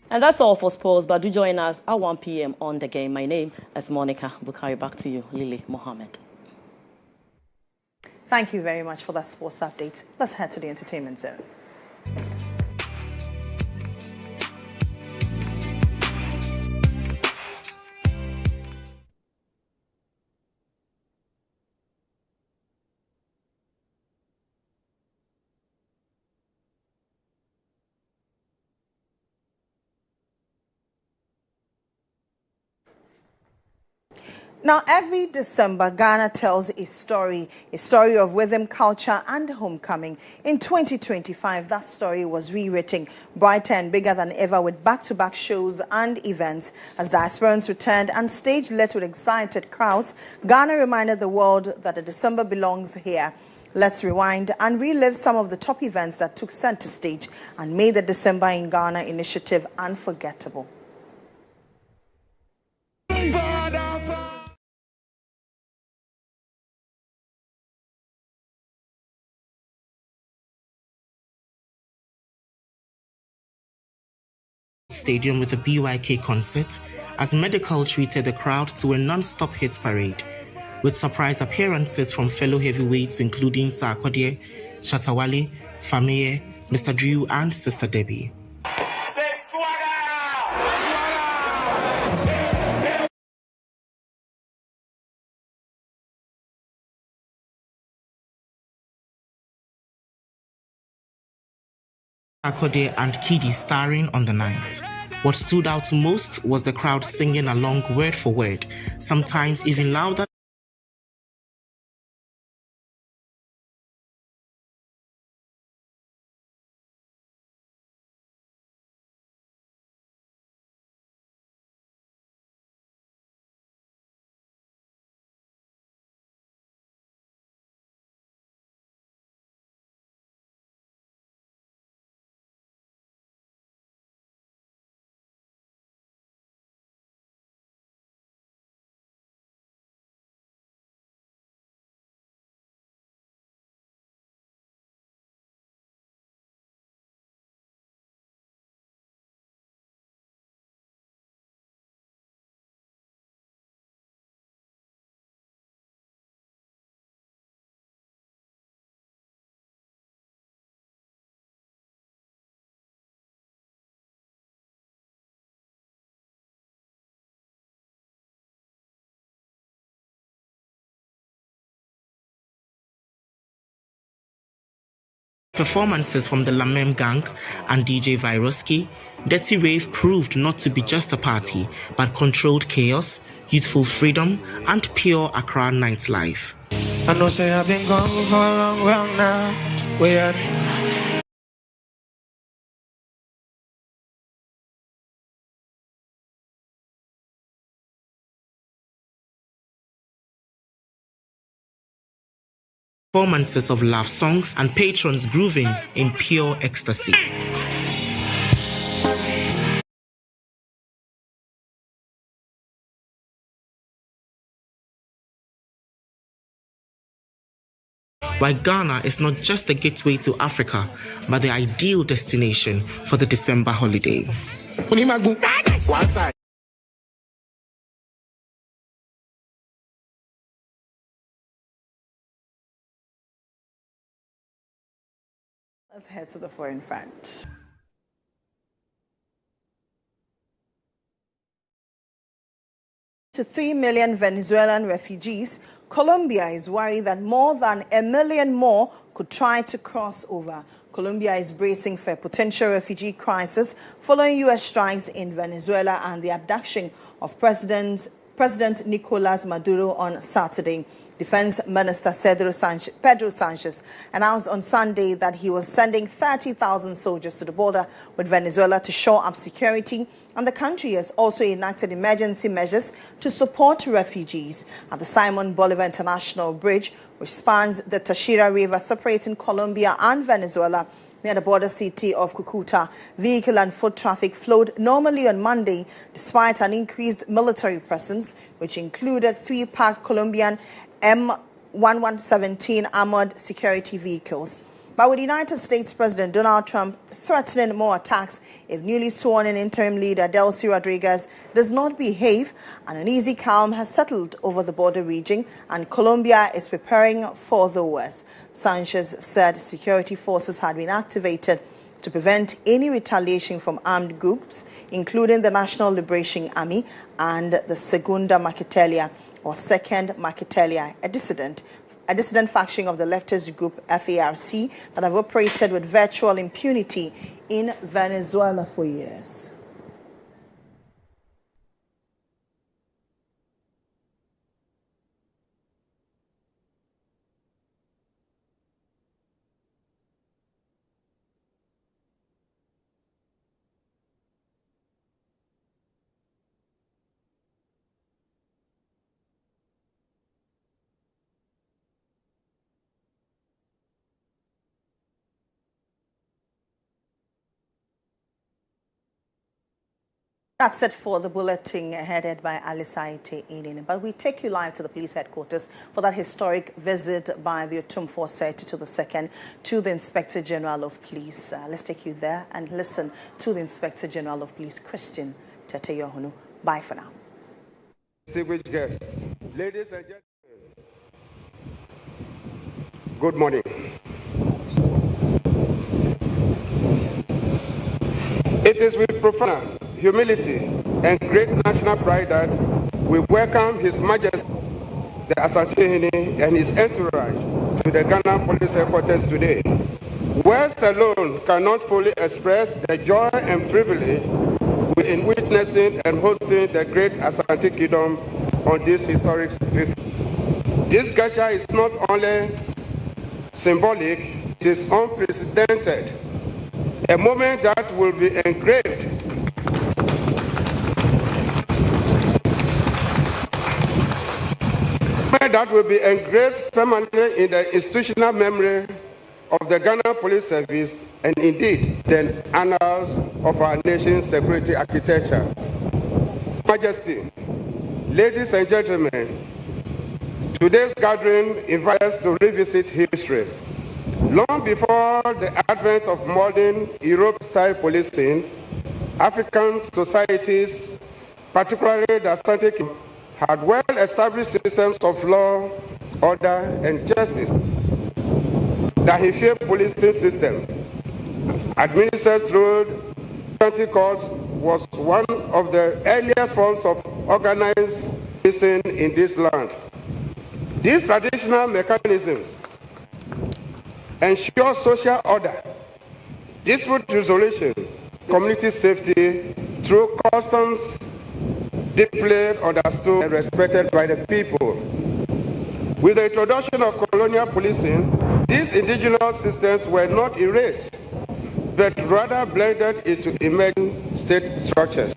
And that's all for sports, but do join us at 1 p.m. on The Game. My name is Monica Bukhari. Back to you, Lily Mohammed. Thank you very much for that sports update. Let's head to the entertainment zone. Now, every December, Ghana tells a story of rhythm, culture, and homecoming. In 2025, that story was rewritten brighter and bigger than ever with back-to-back shows and events. As diasporans returned and stage lit with excited crowds, Ghana reminded the world that the December belongs here. Let's rewind and relive some of the top events that took center stage and made the December in Ghana initiative unforgettable. Stadium with a BYK concert as Medical treated the crowd to a non-stop hit parade with surprise appearances from fellow heavyweights including Sarkodie, Shatawale, Fameye, Mr. Drew and Sister Debbie. Sarkodie and Kidi starring on the night. What stood out most was the crowd singing along word for word, sometimes even louder. Performances from the Lamem Gang and DJ Viroski, Dirty Rave proved not to be just a party, but controlled chaos, youthful freedom, and pure Accra nightlife. I know say I've been gone for a long while now. We are performances of love songs, and patrons grooving in pure ecstasy. While Ghana is not just the gateway to Africa, but the ideal destination for the December holiday. Let's head to the foreign front. To 3 million Venezuelan refugees, Colombia is worried that more than 1 million more could try to cross over. Colombia is bracing for a potential refugee crisis following U.S. strikes in Venezuela and the abduction of President Nicolas Maduro on Saturday. Defense Minister Pedro Sanchez announced on Sunday that he was sending 30,000 soldiers to the border with Venezuela to shore up security, and the country has also enacted emergency measures to support refugees. At the Simon Bolivar International Bridge, which spans the Táchira River separating Colombia and Venezuela, near the border city of Cúcuta, vehicle and foot traffic flowed normally on Monday despite an increased military presence, which included 3 parked Colombian M1117 armored security vehicles. But with United States President Donald Trump threatening more attacks if newly sworn-in interim leader Delcy Rodriguez does not behave, an uneasy calm has settled over the border region and Colombia is preparing for the worst. Sanchez said security forces had been activated to prevent any retaliation from armed groups, including the National Liberation Army and the Segunda Marquetalia, or Second Marquetalia, a dissident faction of the leftist group FARC that have operated with virtual impunity in Venezuela for years. That's it for the bulletin headed by Alisaite Inin. But we take you live to the police headquarters for that historic visit by the Otumfuo Seti II to the Inspector General of Police. Let's take you there and listen to the Inspector General of Police, Christian GHOne. Bye for now. Distinguished guests, ladies and gentlemen, good morning. It is with profound humility and great national pride that we welcome His Majesty the Asante and his entourage to the Ghana Police Headquarters today. Words alone cannot fully express the joy and privilege in witnessing and hosting the great Asante Kingdom on this historic visit. This gesture is not only symbolic, it is unprecedented. A moment that will be engraved permanently in the institutional memory of the Ghana Police Service and indeed the annals of our nation's security architecture. Majesty, ladies and gentlemen, today's gathering invites us to revisit history. Long before the advent of modern Europe-style policing, African societies, particularly the Asante Kingdom, had well-established systems of law, order, and justice. The Ahifie policing system, administered through county courts, was one of the earliest forms of organized policing in this land. These traditional mechanisms ensure social order, dispute resolution, community safety through customs deeply understood and respected by the people. With the introduction of colonial policing, these indigenous systems were not erased, but rather blended into emerging state structures.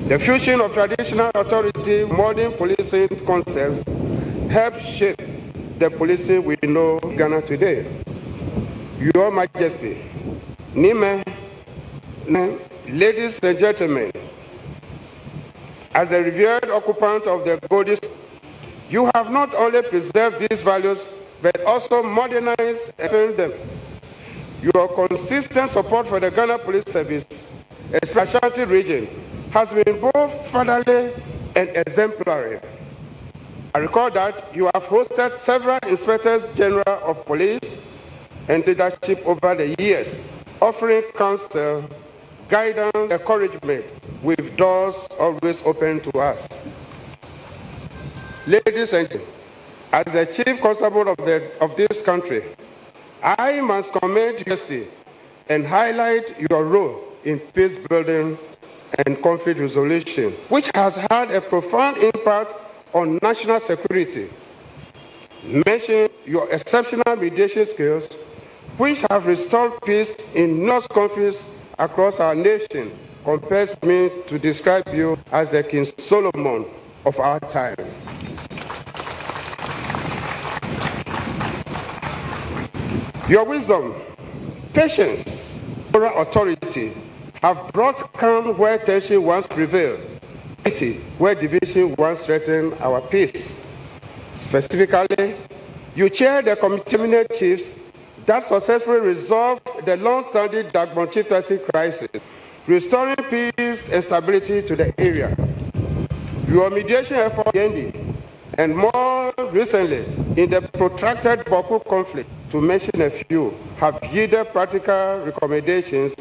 The fusion of traditional authority, modern policing concepts helped shape the policing we know in Ghana today. Your Majesty, Nime, ladies and gentlemen, as a revered occupant of the Golden, you have not only preserved these values, but also modernized and affirmed them. Your consistent support for the Ghana Police Service, especially Ashanti region, has been both fatherly and exemplary. I recall that you have hosted several Inspectors General of Police and leadership over the years, offering counsel, guidance, encouragement, with doors always open to us. Ladies and gentlemen, as the Chief Constable of this country, I must commend you and highlight your role in peace building and conflict resolution, which has had a profound impact on national security. Mention your exceptional mediation skills, which have restored peace in numerous conflicts across our nation, compels me to describe you as the King Solomon of our time. Your wisdom, patience, moral authority have brought calm where tension once prevailed, where division once threatened our peace. Specifically, you chair the committee chiefs that successfully resolved the long-standing Dagbon chieftaincy crisis, restoring peace and stability to the area. Your mediation effort and more recently in the protracted Boku conflict, to mention a few, have yielded practical recommendations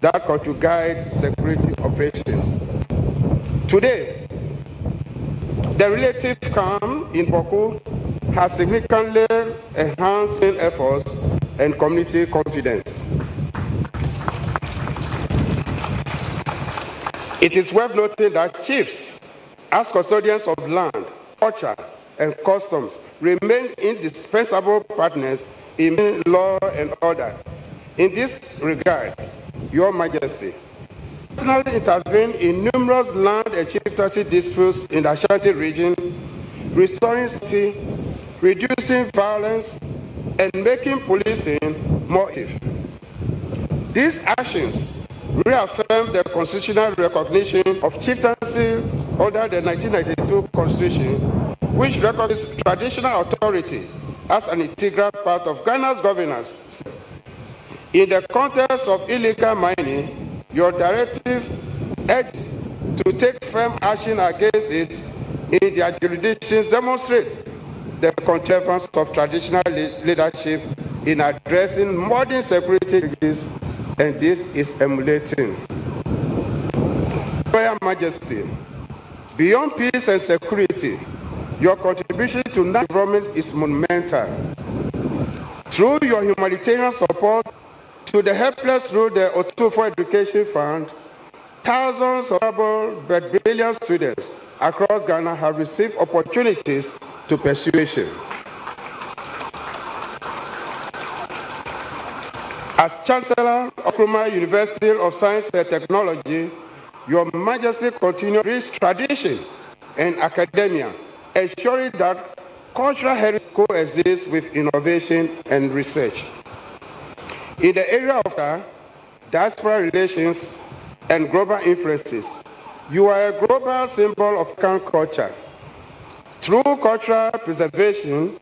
that are to guide security operations. Today, the relative calm in Boku has significantly enhanced efforts and community confidence. It is worth noting that chiefs, as custodians of land, culture, and customs, remain indispensable partners in law and order. In this regard, Your Majesty personally intervened in numerous land and chieftaincy disputes in the Ashanti region, restoring safety, reducing violence, and making policing more effective. These actions reaffirm the constitutional recognition of chieftaincy under the 1992 Constitution, which recognizes traditional authority as an integral part of Ghana's governance. In the context of illegal mining, your directive urges to take firm action against it in their jurisdictions demonstrate the contrivance of traditional leadership in addressing modern security issues, and this is emulating. Royal Majesty, beyond peace and security, your contribution to national development is monumental. Through your humanitarian support to the helpless through the Otufo Education Fund, thousands of but brilliant students across Ghana have received opportunities to pursue education. As Chancellor of Nkrumah University of Science and Technology, Your Majesty continues rich tradition and academia, ensuring that cultural heritage coexists with innovation and research. In the area of diaspora relations and global influences, you are a global symbol of Kan culture. Through cultural preservation,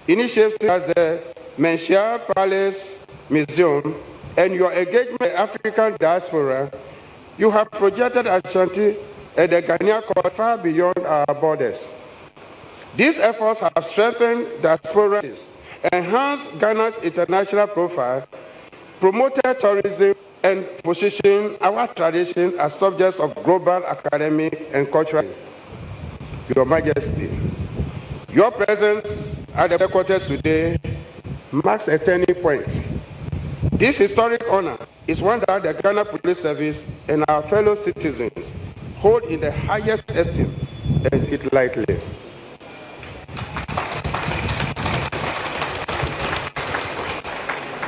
initiatives as the Menchia Palace Museum and your engagement with the African diaspora, you have projected Ashanti and the Ghanaian culture far beyond our borders. These efforts have strengthened diaspora, enhanced Ghana's international profile, promoted tourism, and positioned our tradition as subjects of global academic and cultural. Your Majesty, your presence at the headquarters today marks a turning point. This historic honor is one that the Ghana Police Service and our fellow citizens hold in the highest esteem and treat lightly.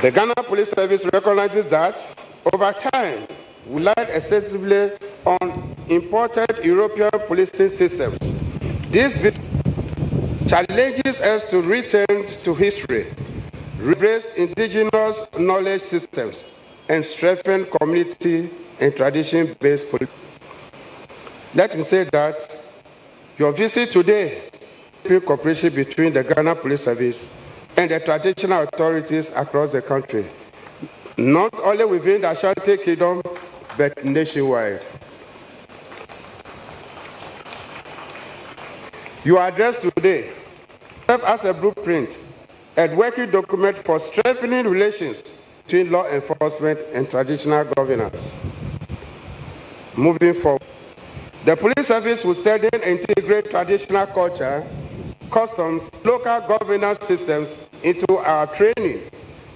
The Ghana Police Service recognizes that over time, we relied excessively on imported European policing systems. This challenges us to return to history, embrace indigenous knowledge systems, and strengthen community and tradition-based police. Let me say that your visit today, cooperation between the Ghana Police Service and the traditional authorities across the country, not only within the Ashanti Kingdom, but nationwide. Your address today serves as a blueprint and working document for strengthening relations between law enforcement and traditional governance. Moving forward, the police service will study and integrate traditional culture, customs, local governance systems into our training,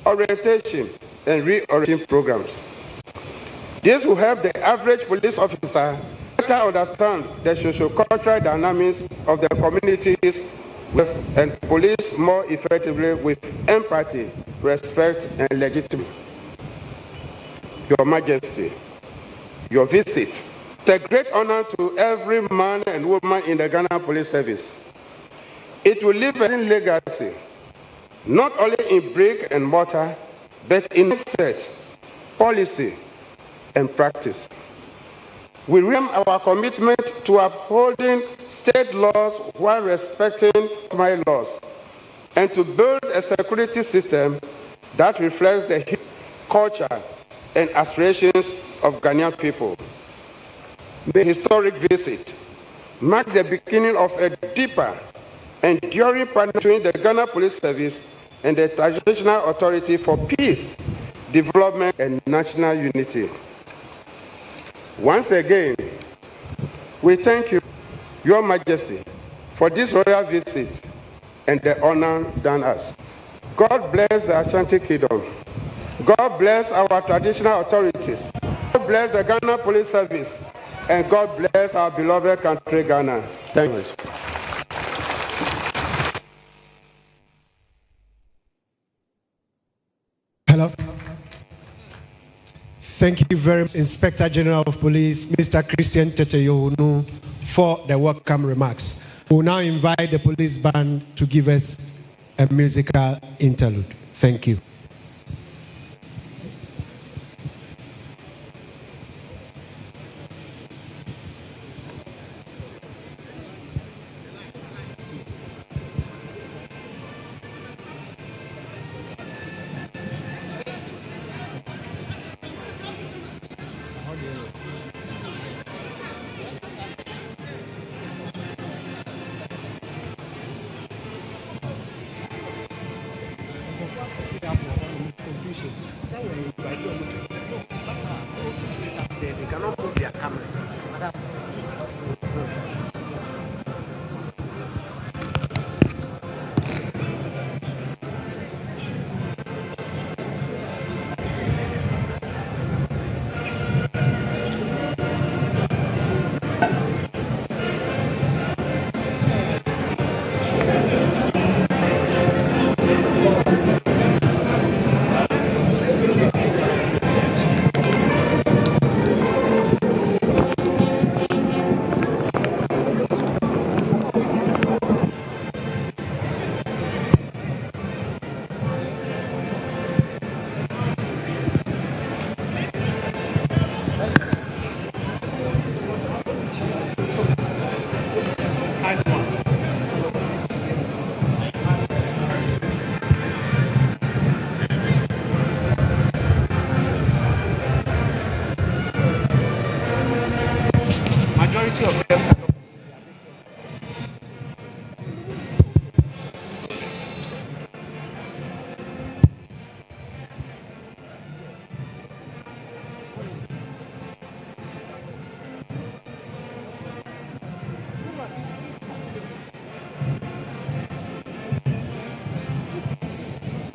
orientation, and reorientation programs. This will help the average police officer better understand the socio-cultural dynamics of the communities and police more effectively with empathy, respect, and legitimacy. Your Majesty, your visit is a great honor to every man and woman in the Ghana Police Service. It will leave a legacy, not only in brick and mortar, but in mindset, policy, and practice. We reaffirm our commitment to upholding state laws while respecting my laws, and to build a security system that reflects the culture and aspirations of Ghanaian people. The historic visit marked the beginning of a deeper and enduring partnership between the Ghana Police Service and the Traditional Authority for Peace, Development, and National Unity. Once again, we thank you, Your Majesty, for this royal visit and the honor done us. God bless the Ashanti Kingdom. God bless our traditional authorities. God bless the Ghana Police Service. And God bless our beloved country, Ghana. Thank you. Hello. Thank you very much, Inspector General of Police, Mr. Christian GHOne, for the welcome remarks. We will now invite the police band to give us a musical interlude. Thank you.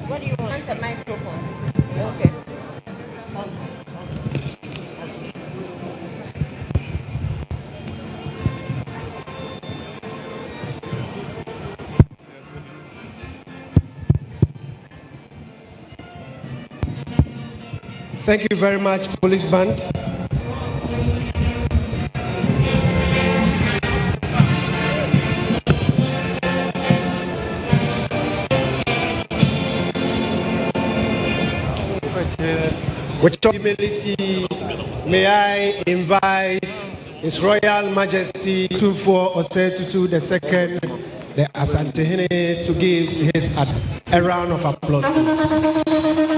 What do you want? The microphone. Okay. Thank you very much, police band. With humility, may I invite His Royal Majesty Tumfor Osei II, the Asantehene, to give his a round of applause, please.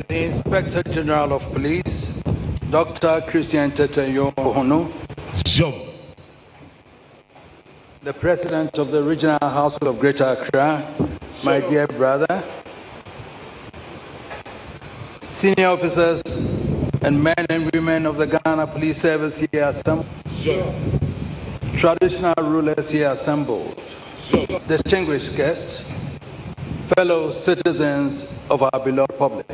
The Inspector General of Police, Dr. Christian GHOne, the President of the Regional House of Greater Accra, my dear brother, senior officers and men and women of the Ghana Police Service here assembled, traditional rulers here assembled, distinguished guests, fellow citizens of our beloved public.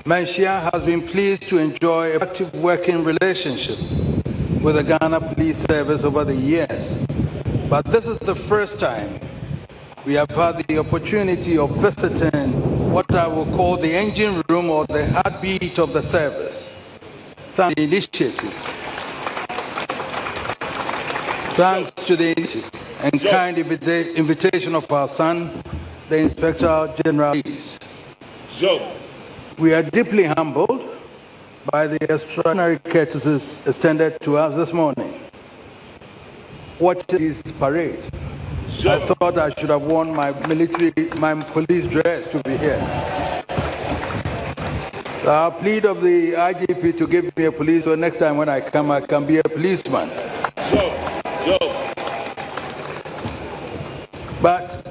Manshia has been pleased to enjoy an active working relationship with the Ghana Police Service over the years, but this is the first time we have had the opportunity of visiting what I will call the engine room or the heartbeat of the service. Thanks to the initiative. Thanks to the initiative and kind invitation of our son, the Inspector General. We are deeply humbled by the extraordinary courtesies extended to us this morning. watching this parade. I thought I should have worn my police dress to be here. So I'll plead of the IGP to give me a police, so next time when I can be a policeman. But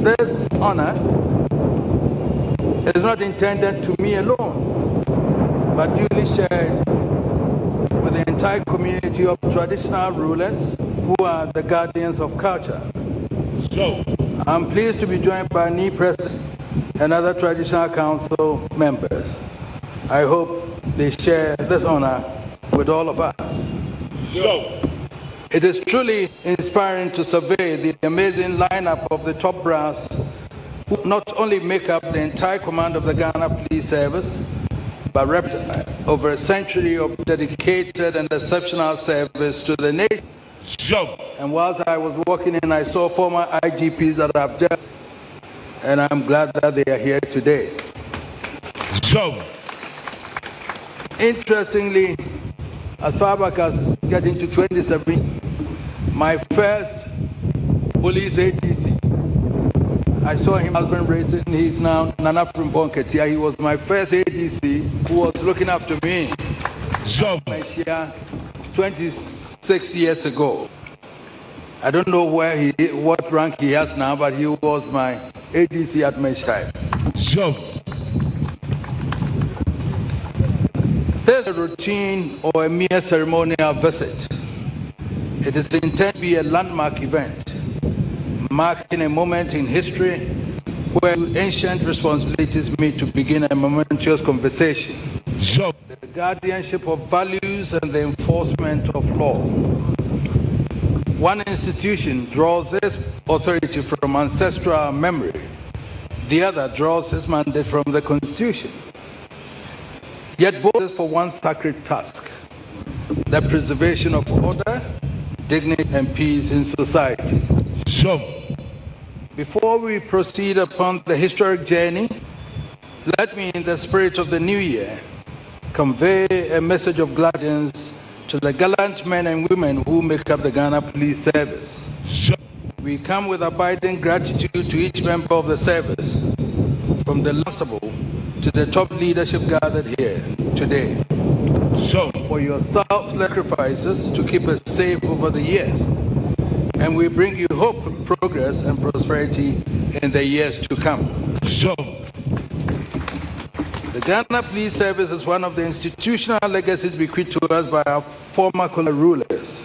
this honor is not intended to me alone, but duly shared with the entire community of traditional rulers who are the guardians of culture. I'm pleased to be joined by NI President and other traditional council members. I hope they share this honor with all of us. It is truly inspiring to survey the amazing lineup of the top brass who not only make up the entire command of the Ghana Police Service, but represent over a century of dedicated and exceptional service to the nation. And whilst I was walking in, I saw former IGPs that I've just, and I'm glad that they are here today. Interestingly, as far back as getting to 2017, my first police ADC, I saw him husband rated, he's now Nana Frimpong Ketia. He was my first ADC who was looking after me 26 years ago. I don't know what rank he has now, but he was my ADC at my time. There's a routine or a mere ceremonial visit. It is intended to be a landmark event, marking a moment in history where ancient responsibilities meet to begin a momentous conversation. The guardianship of values and the enforcement of law. One institution draws its authority from ancestral memory. The other draws its mandate from the Constitution. Yet both is for one sacred task, the preservation of order, dignity, and peace in society. Before we proceed upon the historic journey, let me, in the spirit of the new year, convey a message of gladness to the gallant men and women who make up the Ghana Police Service. We come with abiding gratitude to each member of the service, from the constable to the top leadership gathered here today, for your self-sacrifices to keep us safe over the years. And we bring you hope, progress, and prosperity in the years to come. The Ghana Police Service is one of the institutional legacies bequeathed to us by our former colonial rulers.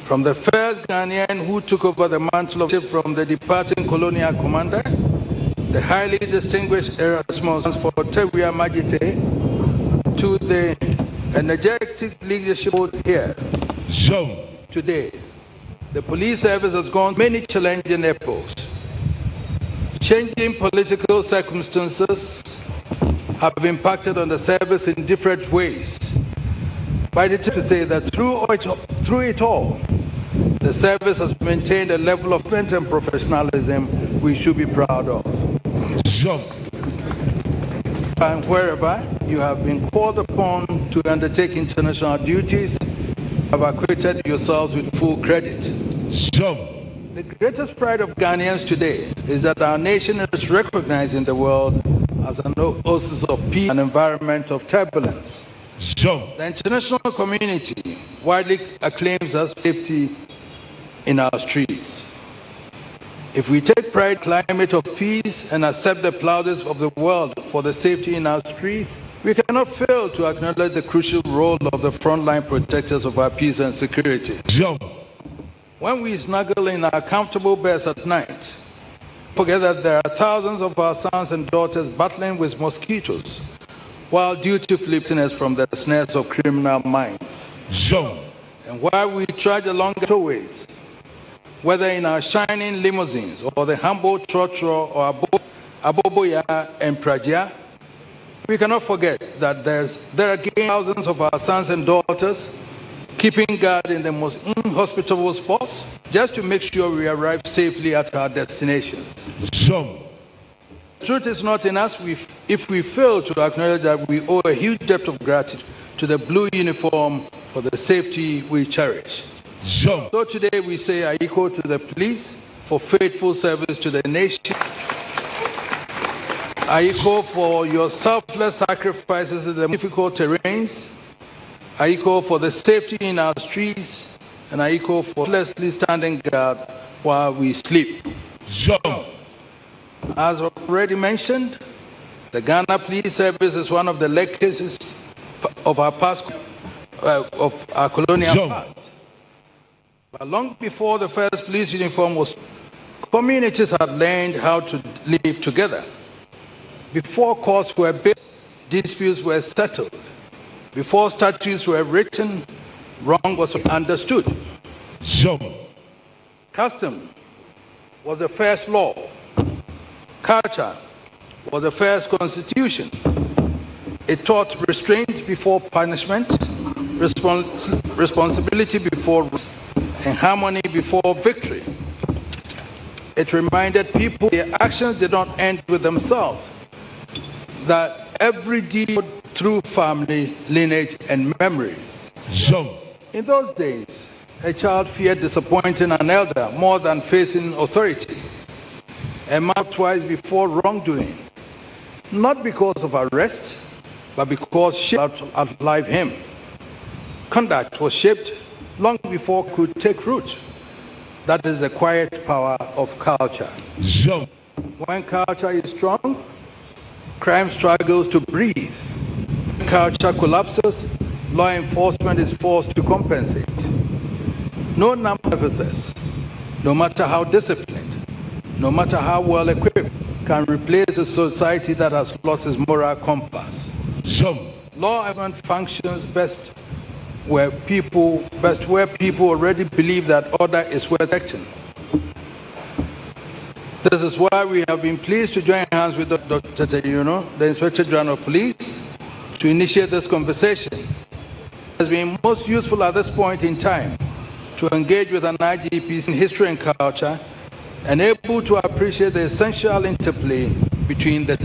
From the first Ghanaian who took over the mantle of leadership from the departing colonial commander, the highly distinguished Erasmus for Tewia Majite, to the energetic leadership here. Today, the police service has gone many challenging epochs. Changing political circumstances have impacted on the service in different ways. But it's to say that through it all, the service has maintained a level of commitment and professionalism we should be proud of. And wherever you have been called upon to undertake international duties, have acquitted yourselves with full credit. The greatest pride of Ghanaians today is that our nation is recognized in the world as an oasis of peace and environment of turbulence. The international community widely acclaims us safety in our streets. If we take pride in the climate of peace and accept the plaudits of the world for the safety in our streets, we cannot fail to acknowledge the crucial role of the frontline protectors of our peace and security. When we snuggle in our comfortable beds at night, forget that there are thousands of our sons and daughters battling with mosquitoes, while dutifully protecting us from the snares of criminal minds. And while we trudge along the ways, whether in our shining limousines or the humble trotro or aboboya and praja, we cannot forget that there are again thousands of our sons and daughters keeping guard in the most inhospitable spots just to make sure we arrive safely at our destinations. The truth is not in us if we fail to acknowledge that we owe a huge debt of gratitude to the blue uniform for the safety we cherish. So today we say I equal to the police for faithful service to the nation. I equal for your selfless sacrifices in the difficult terrains. I equal for the safety in our streets. And I equal for flawlessly standing guard while we sleep. As already mentioned, the Ghana Police Service is one of the legacies of our past, of our colonial past. But long before the first police uniform was, communities had learned how to live together. Before courts were built, disputes were settled. Before statutes were written, wrong was understood. Custom was the first law. Culture was the first constitution. It taught restraint before punishment, responsibility before, and harmony before victory. It reminded people their actions did not end with themselves, that every deed through family, lineage, and memory. In those days, a child feared disappointing an elder more than facing authority, and marked twice before wrongdoing, not because of arrest, but because shame outlived him. Conduct was shaped long before it could take root. That is the quiet power of culture. When culture is strong, crime struggles to breathe. When culture collapses, law enforcement is forced to compensate. No number of officers, no matter how disciplined, no matter how well equipped, can replace a society that has lost its moral compass. Law enforcement functions best where people already believe that order is worth protecting. This is why we have been pleased to join hands with Dr. GHOne, the Inspector General of Police, to initiate this conversation. It has been most useful at this point in time to engage with an IGP in history and culture, and able to appreciate the essential interplay between the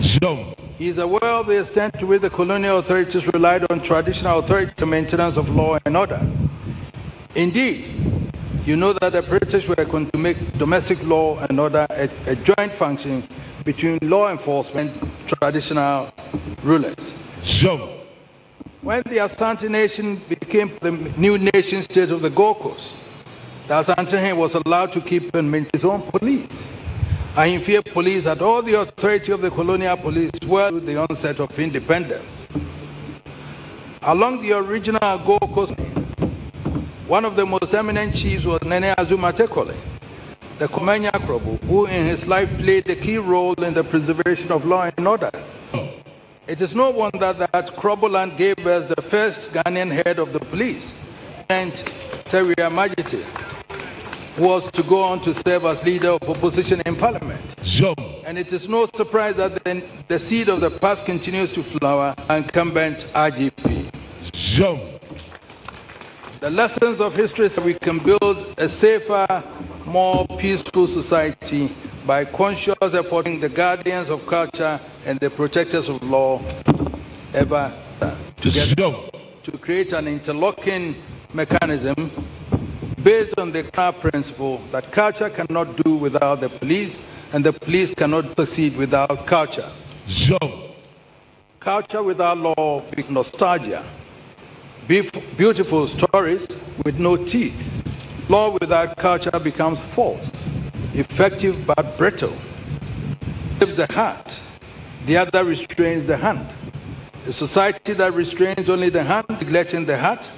two. He is aware of the extent to which the colonial authorities relied on traditional authority to maintenance of law and order. Indeed, you know that the British were going to make domestic law and order a joint function between law enforcement and traditional rulers. When the Asante Nation became the new nation state of the Gold Coast, the Asante was allowed to keep and maintain his own police. Ahimfie police had all the authority of the colonial police well with the onset of independence. Along the original Gold Coast, one of the most eminent chiefs was Nene Azuma Tekole, the Komanya Krobo, who in his life played a key role in the preservation of law and order. It is no wonder that Kroboland gave us the first Ghanaian head of the police, and Teria Majiti, who was to go on to serve as leader of opposition in parliament. And it is no surprise that the seed of the past continues to flower, incumbent RGP. The lessons of history is that we can build a safer, more peaceful society by conscious effort in the guardians of culture and the protectors of law ever together to create an interlocking mechanism based on the principle that culture cannot do without the police and the police cannot succeed without culture. Culture without law is nostalgia. Beautiful stories with no teeth. Law without culture becomes false, effective but brittle. If the heart, the other restrains the hand. A society that restrains only the hand, neglecting the heart,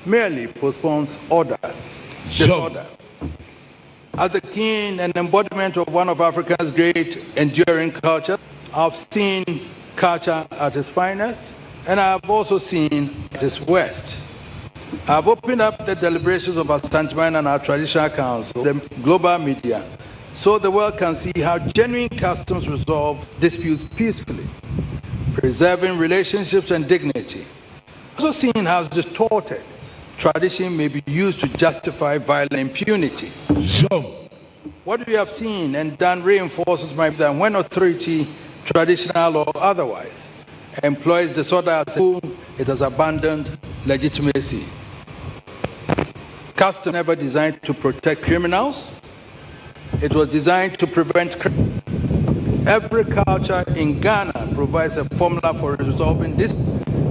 merely postpones order, disorder. As the king and embodiment of one of Africa's great enduring cultures, I've seen culture at its finest, and I have also seen at its worst. I've opened up the deliberations of our Asante and our Traditional Council, the global media, so the world can see how genuine customs resolve disputes peacefully, preserving relationships and dignity. I've also seen how distorted tradition may be used to justify violent impunity. What we have seen and done reinforces my view that when authority, traditional or otherwise, employs disorder as a tool, it has abandoned legitimacy. custom never designed to protect criminals. It was designed to prevent crime. Every culture in Ghana provides a formula for resolving this,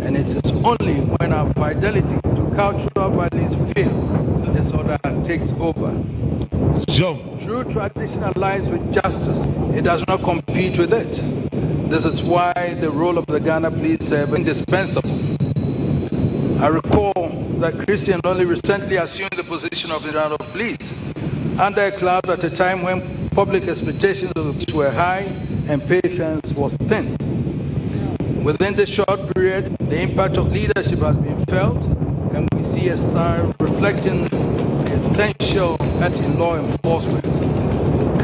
and it is only when our fidelity to cultural values fail that disorder takes over. True tradition aligns with justice. It does not compete with it. This is why the role of the Ghana Police Service is indispensable. I recall that Christian only recently assumed the position of the General of Police under a cloud at a time when public expectations of the police were high and patience was thin. Within this short period, the impact of leadership has been felt, and we see a style reflecting the essential in law enforcement,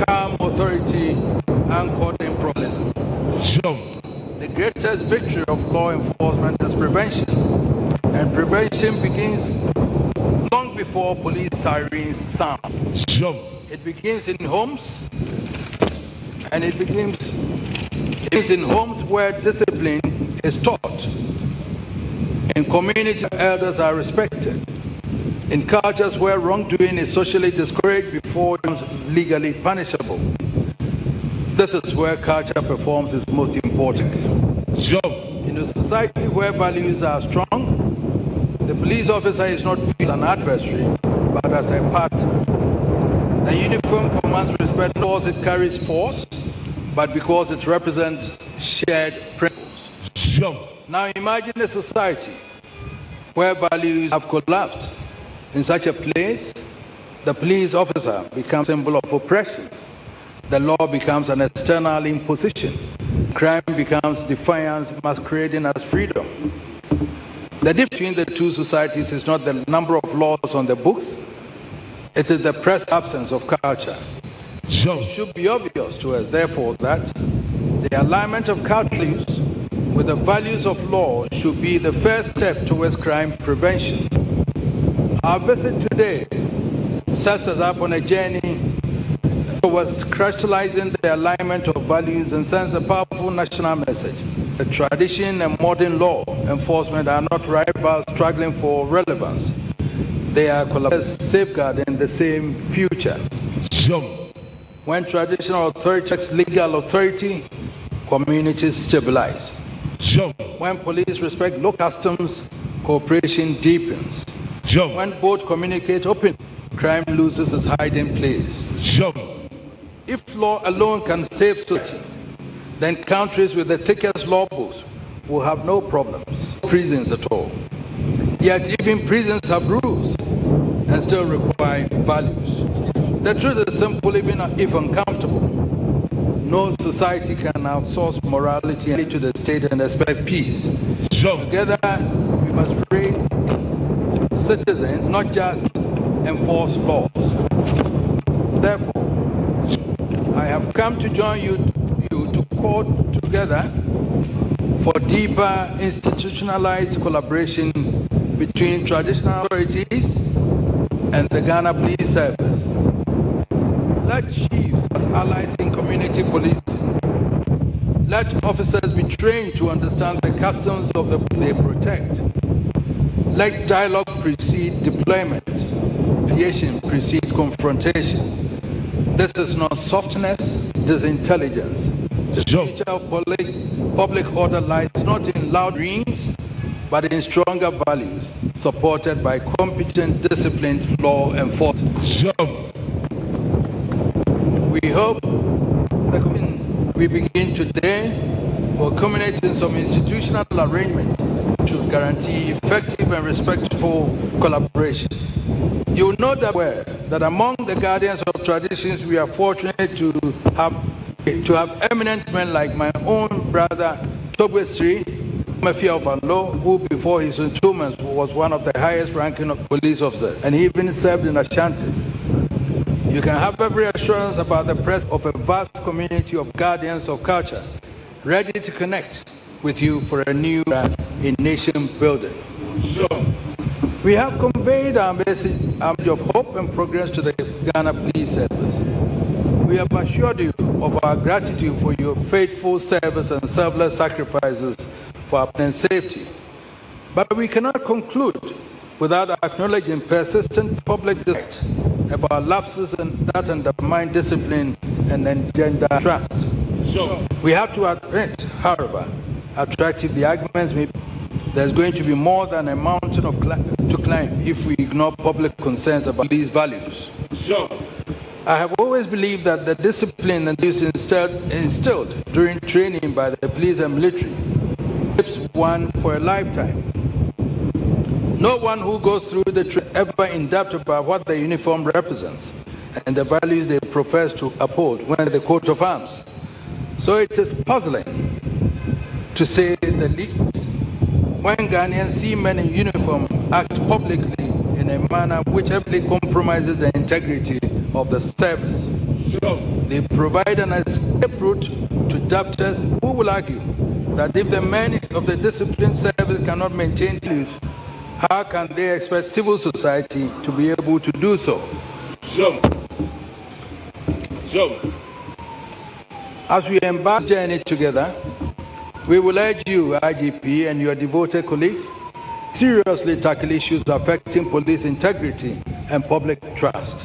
calm authority, anchored in problem. The greatest victory of law enforcement is prevention, and prevention begins long before police sirens sound. It begins in homes, and it begins in homes where discipline is taught. In communities, elders are respected. In cultures where wrongdoing is socially discouraged before it is legally punishable. This is where culture performs its most important. In a society where values are strong, the police officer is not viewed as an adversary, but as a partner. The uniform commands respect not because it carries force, but because it represents shared principles. Now imagine a society where values have collapsed. In such a place, the police officer becomes a symbol of oppression. The law becomes an external imposition. Crime becomes defiance masquerading as freedom. The difference between the two societies is not the number of laws on the books, it is the present absence of culture. It should be obvious to us, therefore, that the alignment of culture with the values of law should be the first step towards crime prevention. Our visit today sets us up on a journey towards crystallizing the alignment of values and sends a powerful national message. The tradition and modern law enforcement are not rivals struggling for relevance. They are collaborators safeguarding the same future. When traditional authority checks legal authority, communities stabilize. When police respect local customs, cooperation deepens. When both communicate openly, crime loses its hiding place. If law alone can save society, then countries with the thickest law books will have no problems, prisons at all. Yet even prisons have rules and still require values. The truth is simple, even if uncomfortable. No society can outsource morality to the state and expect peace. Together, we must raise citizens, not just enforce laws. Therefore, I have come to join you to call together for deeper institutionalized collaboration between traditional authorities and the Ghana Police Service. Let chiefs as allies in community policing. Let officers be trained to understand the customs of the they protect. Let dialogue precede deployment. Mediation precede confrontation. This is not softness, this is intelligence. The future of public order lies not in loud rings, but in stronger values, supported by competent, disciplined law enforcement. We hope that we begin today will culminate in some institutional arrangement to guarantee effective and respectful collaboration. You will know that among the guardians of traditions, we are fortunate to have eminent men like my own brother Togwe Sri Mafia of Alo, who before his entombment was one of the highest ranking of police officers, and he even served in Ashanti. You can have every assurance about the presence of a vast community of guardians of culture, ready to connect with you for a new in nation building. We have conveyed our message of hope and progress to the Ghana Police Service. We have assured you of our gratitude for your faithful service and selfless sacrifices for our safety. But we cannot conclude without acknowledging persistent public debate about lapses that undermine discipline and engender trust. We have to admit, however, attractive the arguments may be, there's going to be more than a mountain to climb if we ignore public concerns about these values. I have always believed that the discipline and use instilled during training by the police and military is one for a lifetime. No one who goes through the training ever in doubt about what the uniform represents and the values they profess to uphold when the coat of arms. So it is puzzling, to say the least, when Ghanaians see men in uniform act publicly in a manner which heavily compromises the integrity of the service. They provide an escape route to doubters who will argue that if the men of the disciplined service cannot maintain values, how can they expect civil society to be able to do so? As we embark on this journey together, we will urge you, IGP, and your devoted colleagues, seriously tackle issues affecting police integrity and public trust.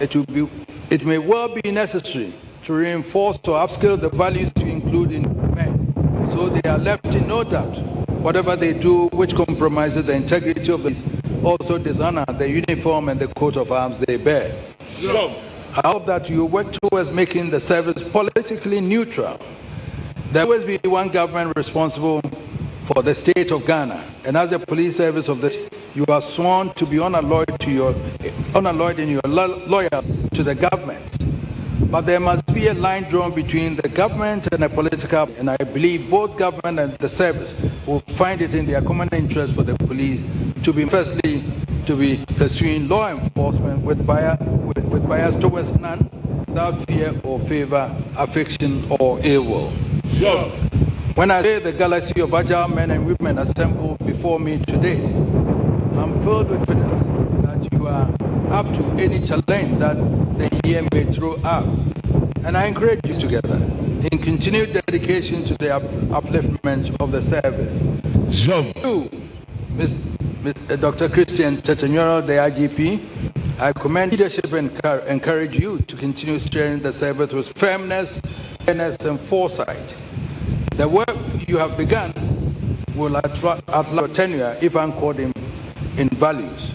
It may well be necessary to reinforce or upscale the values to include in men, so they are left in no doubt. Whatever they do which compromises the integrity of the police also dishonor the uniform and the coat of arms they bear. I hope that you work towards making the service politically neutral. There will always be one government responsible for the state of Ghana, and as the police service of this, you are sworn to be unalloyed in your loyalty to the government. But there must be a line drawn between the government and a political, and I believe both government and the service will find it in their common interest for the police to be, firstly, to be pursuing law enforcement with bias towards none, without fear or favor, affection or ill will. When I say the galaxy of agile men and women assembled before me today, I'm filled with confidence that you are up to any challenge that the year may throw up. And I encourage you together in continued dedication to the upliftment of the service. You, Dr. Christian Tetenyoro, the IGP, I commend leadership and encourage you to continue steering the service with firmness, fairness, and foresight. The work you have begun will outlive your tenure if anchored in values.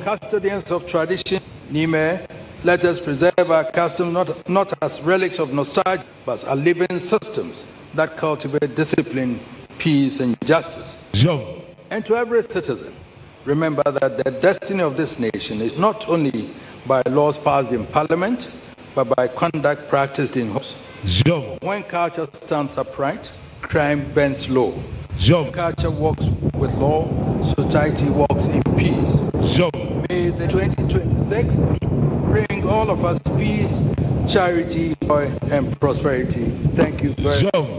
Custodians of tradition, Nime, let us preserve our customs not as relics of nostalgia, but as living systems that cultivate discipline, peace, and justice. And to every citizen, remember that the destiny of this nation is not only by laws passed in Parliament, but by conduct practiced in homes. When culture stands upright, crime bends low. When culture walks with law, society walks in peace. May the 2026 bring all of us peace, charity, joy, and prosperity. Thank you very much.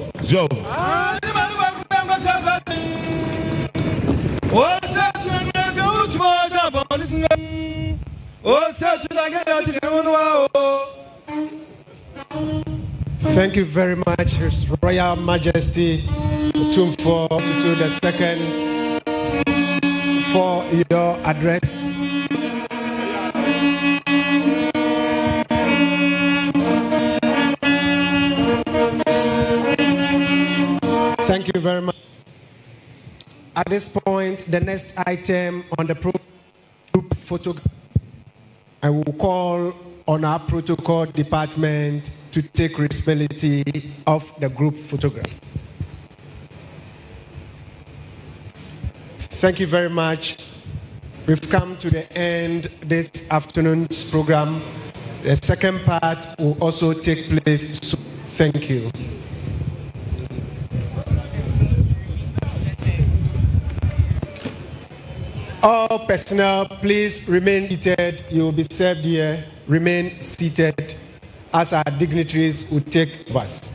Thank you very much, His Royal Majesty Tumfo Tutu II, for your address. Thank you very much. At this point, the next item on the group photograph, I will call on our protocol department to take responsibility of the group photograph. Thank you very much. We've come to the end of this afternoon's program. The second part will also take place soon. Thank you. All personnel, please remain seated. You will be served here. Remain seated as our dignitaries will take us.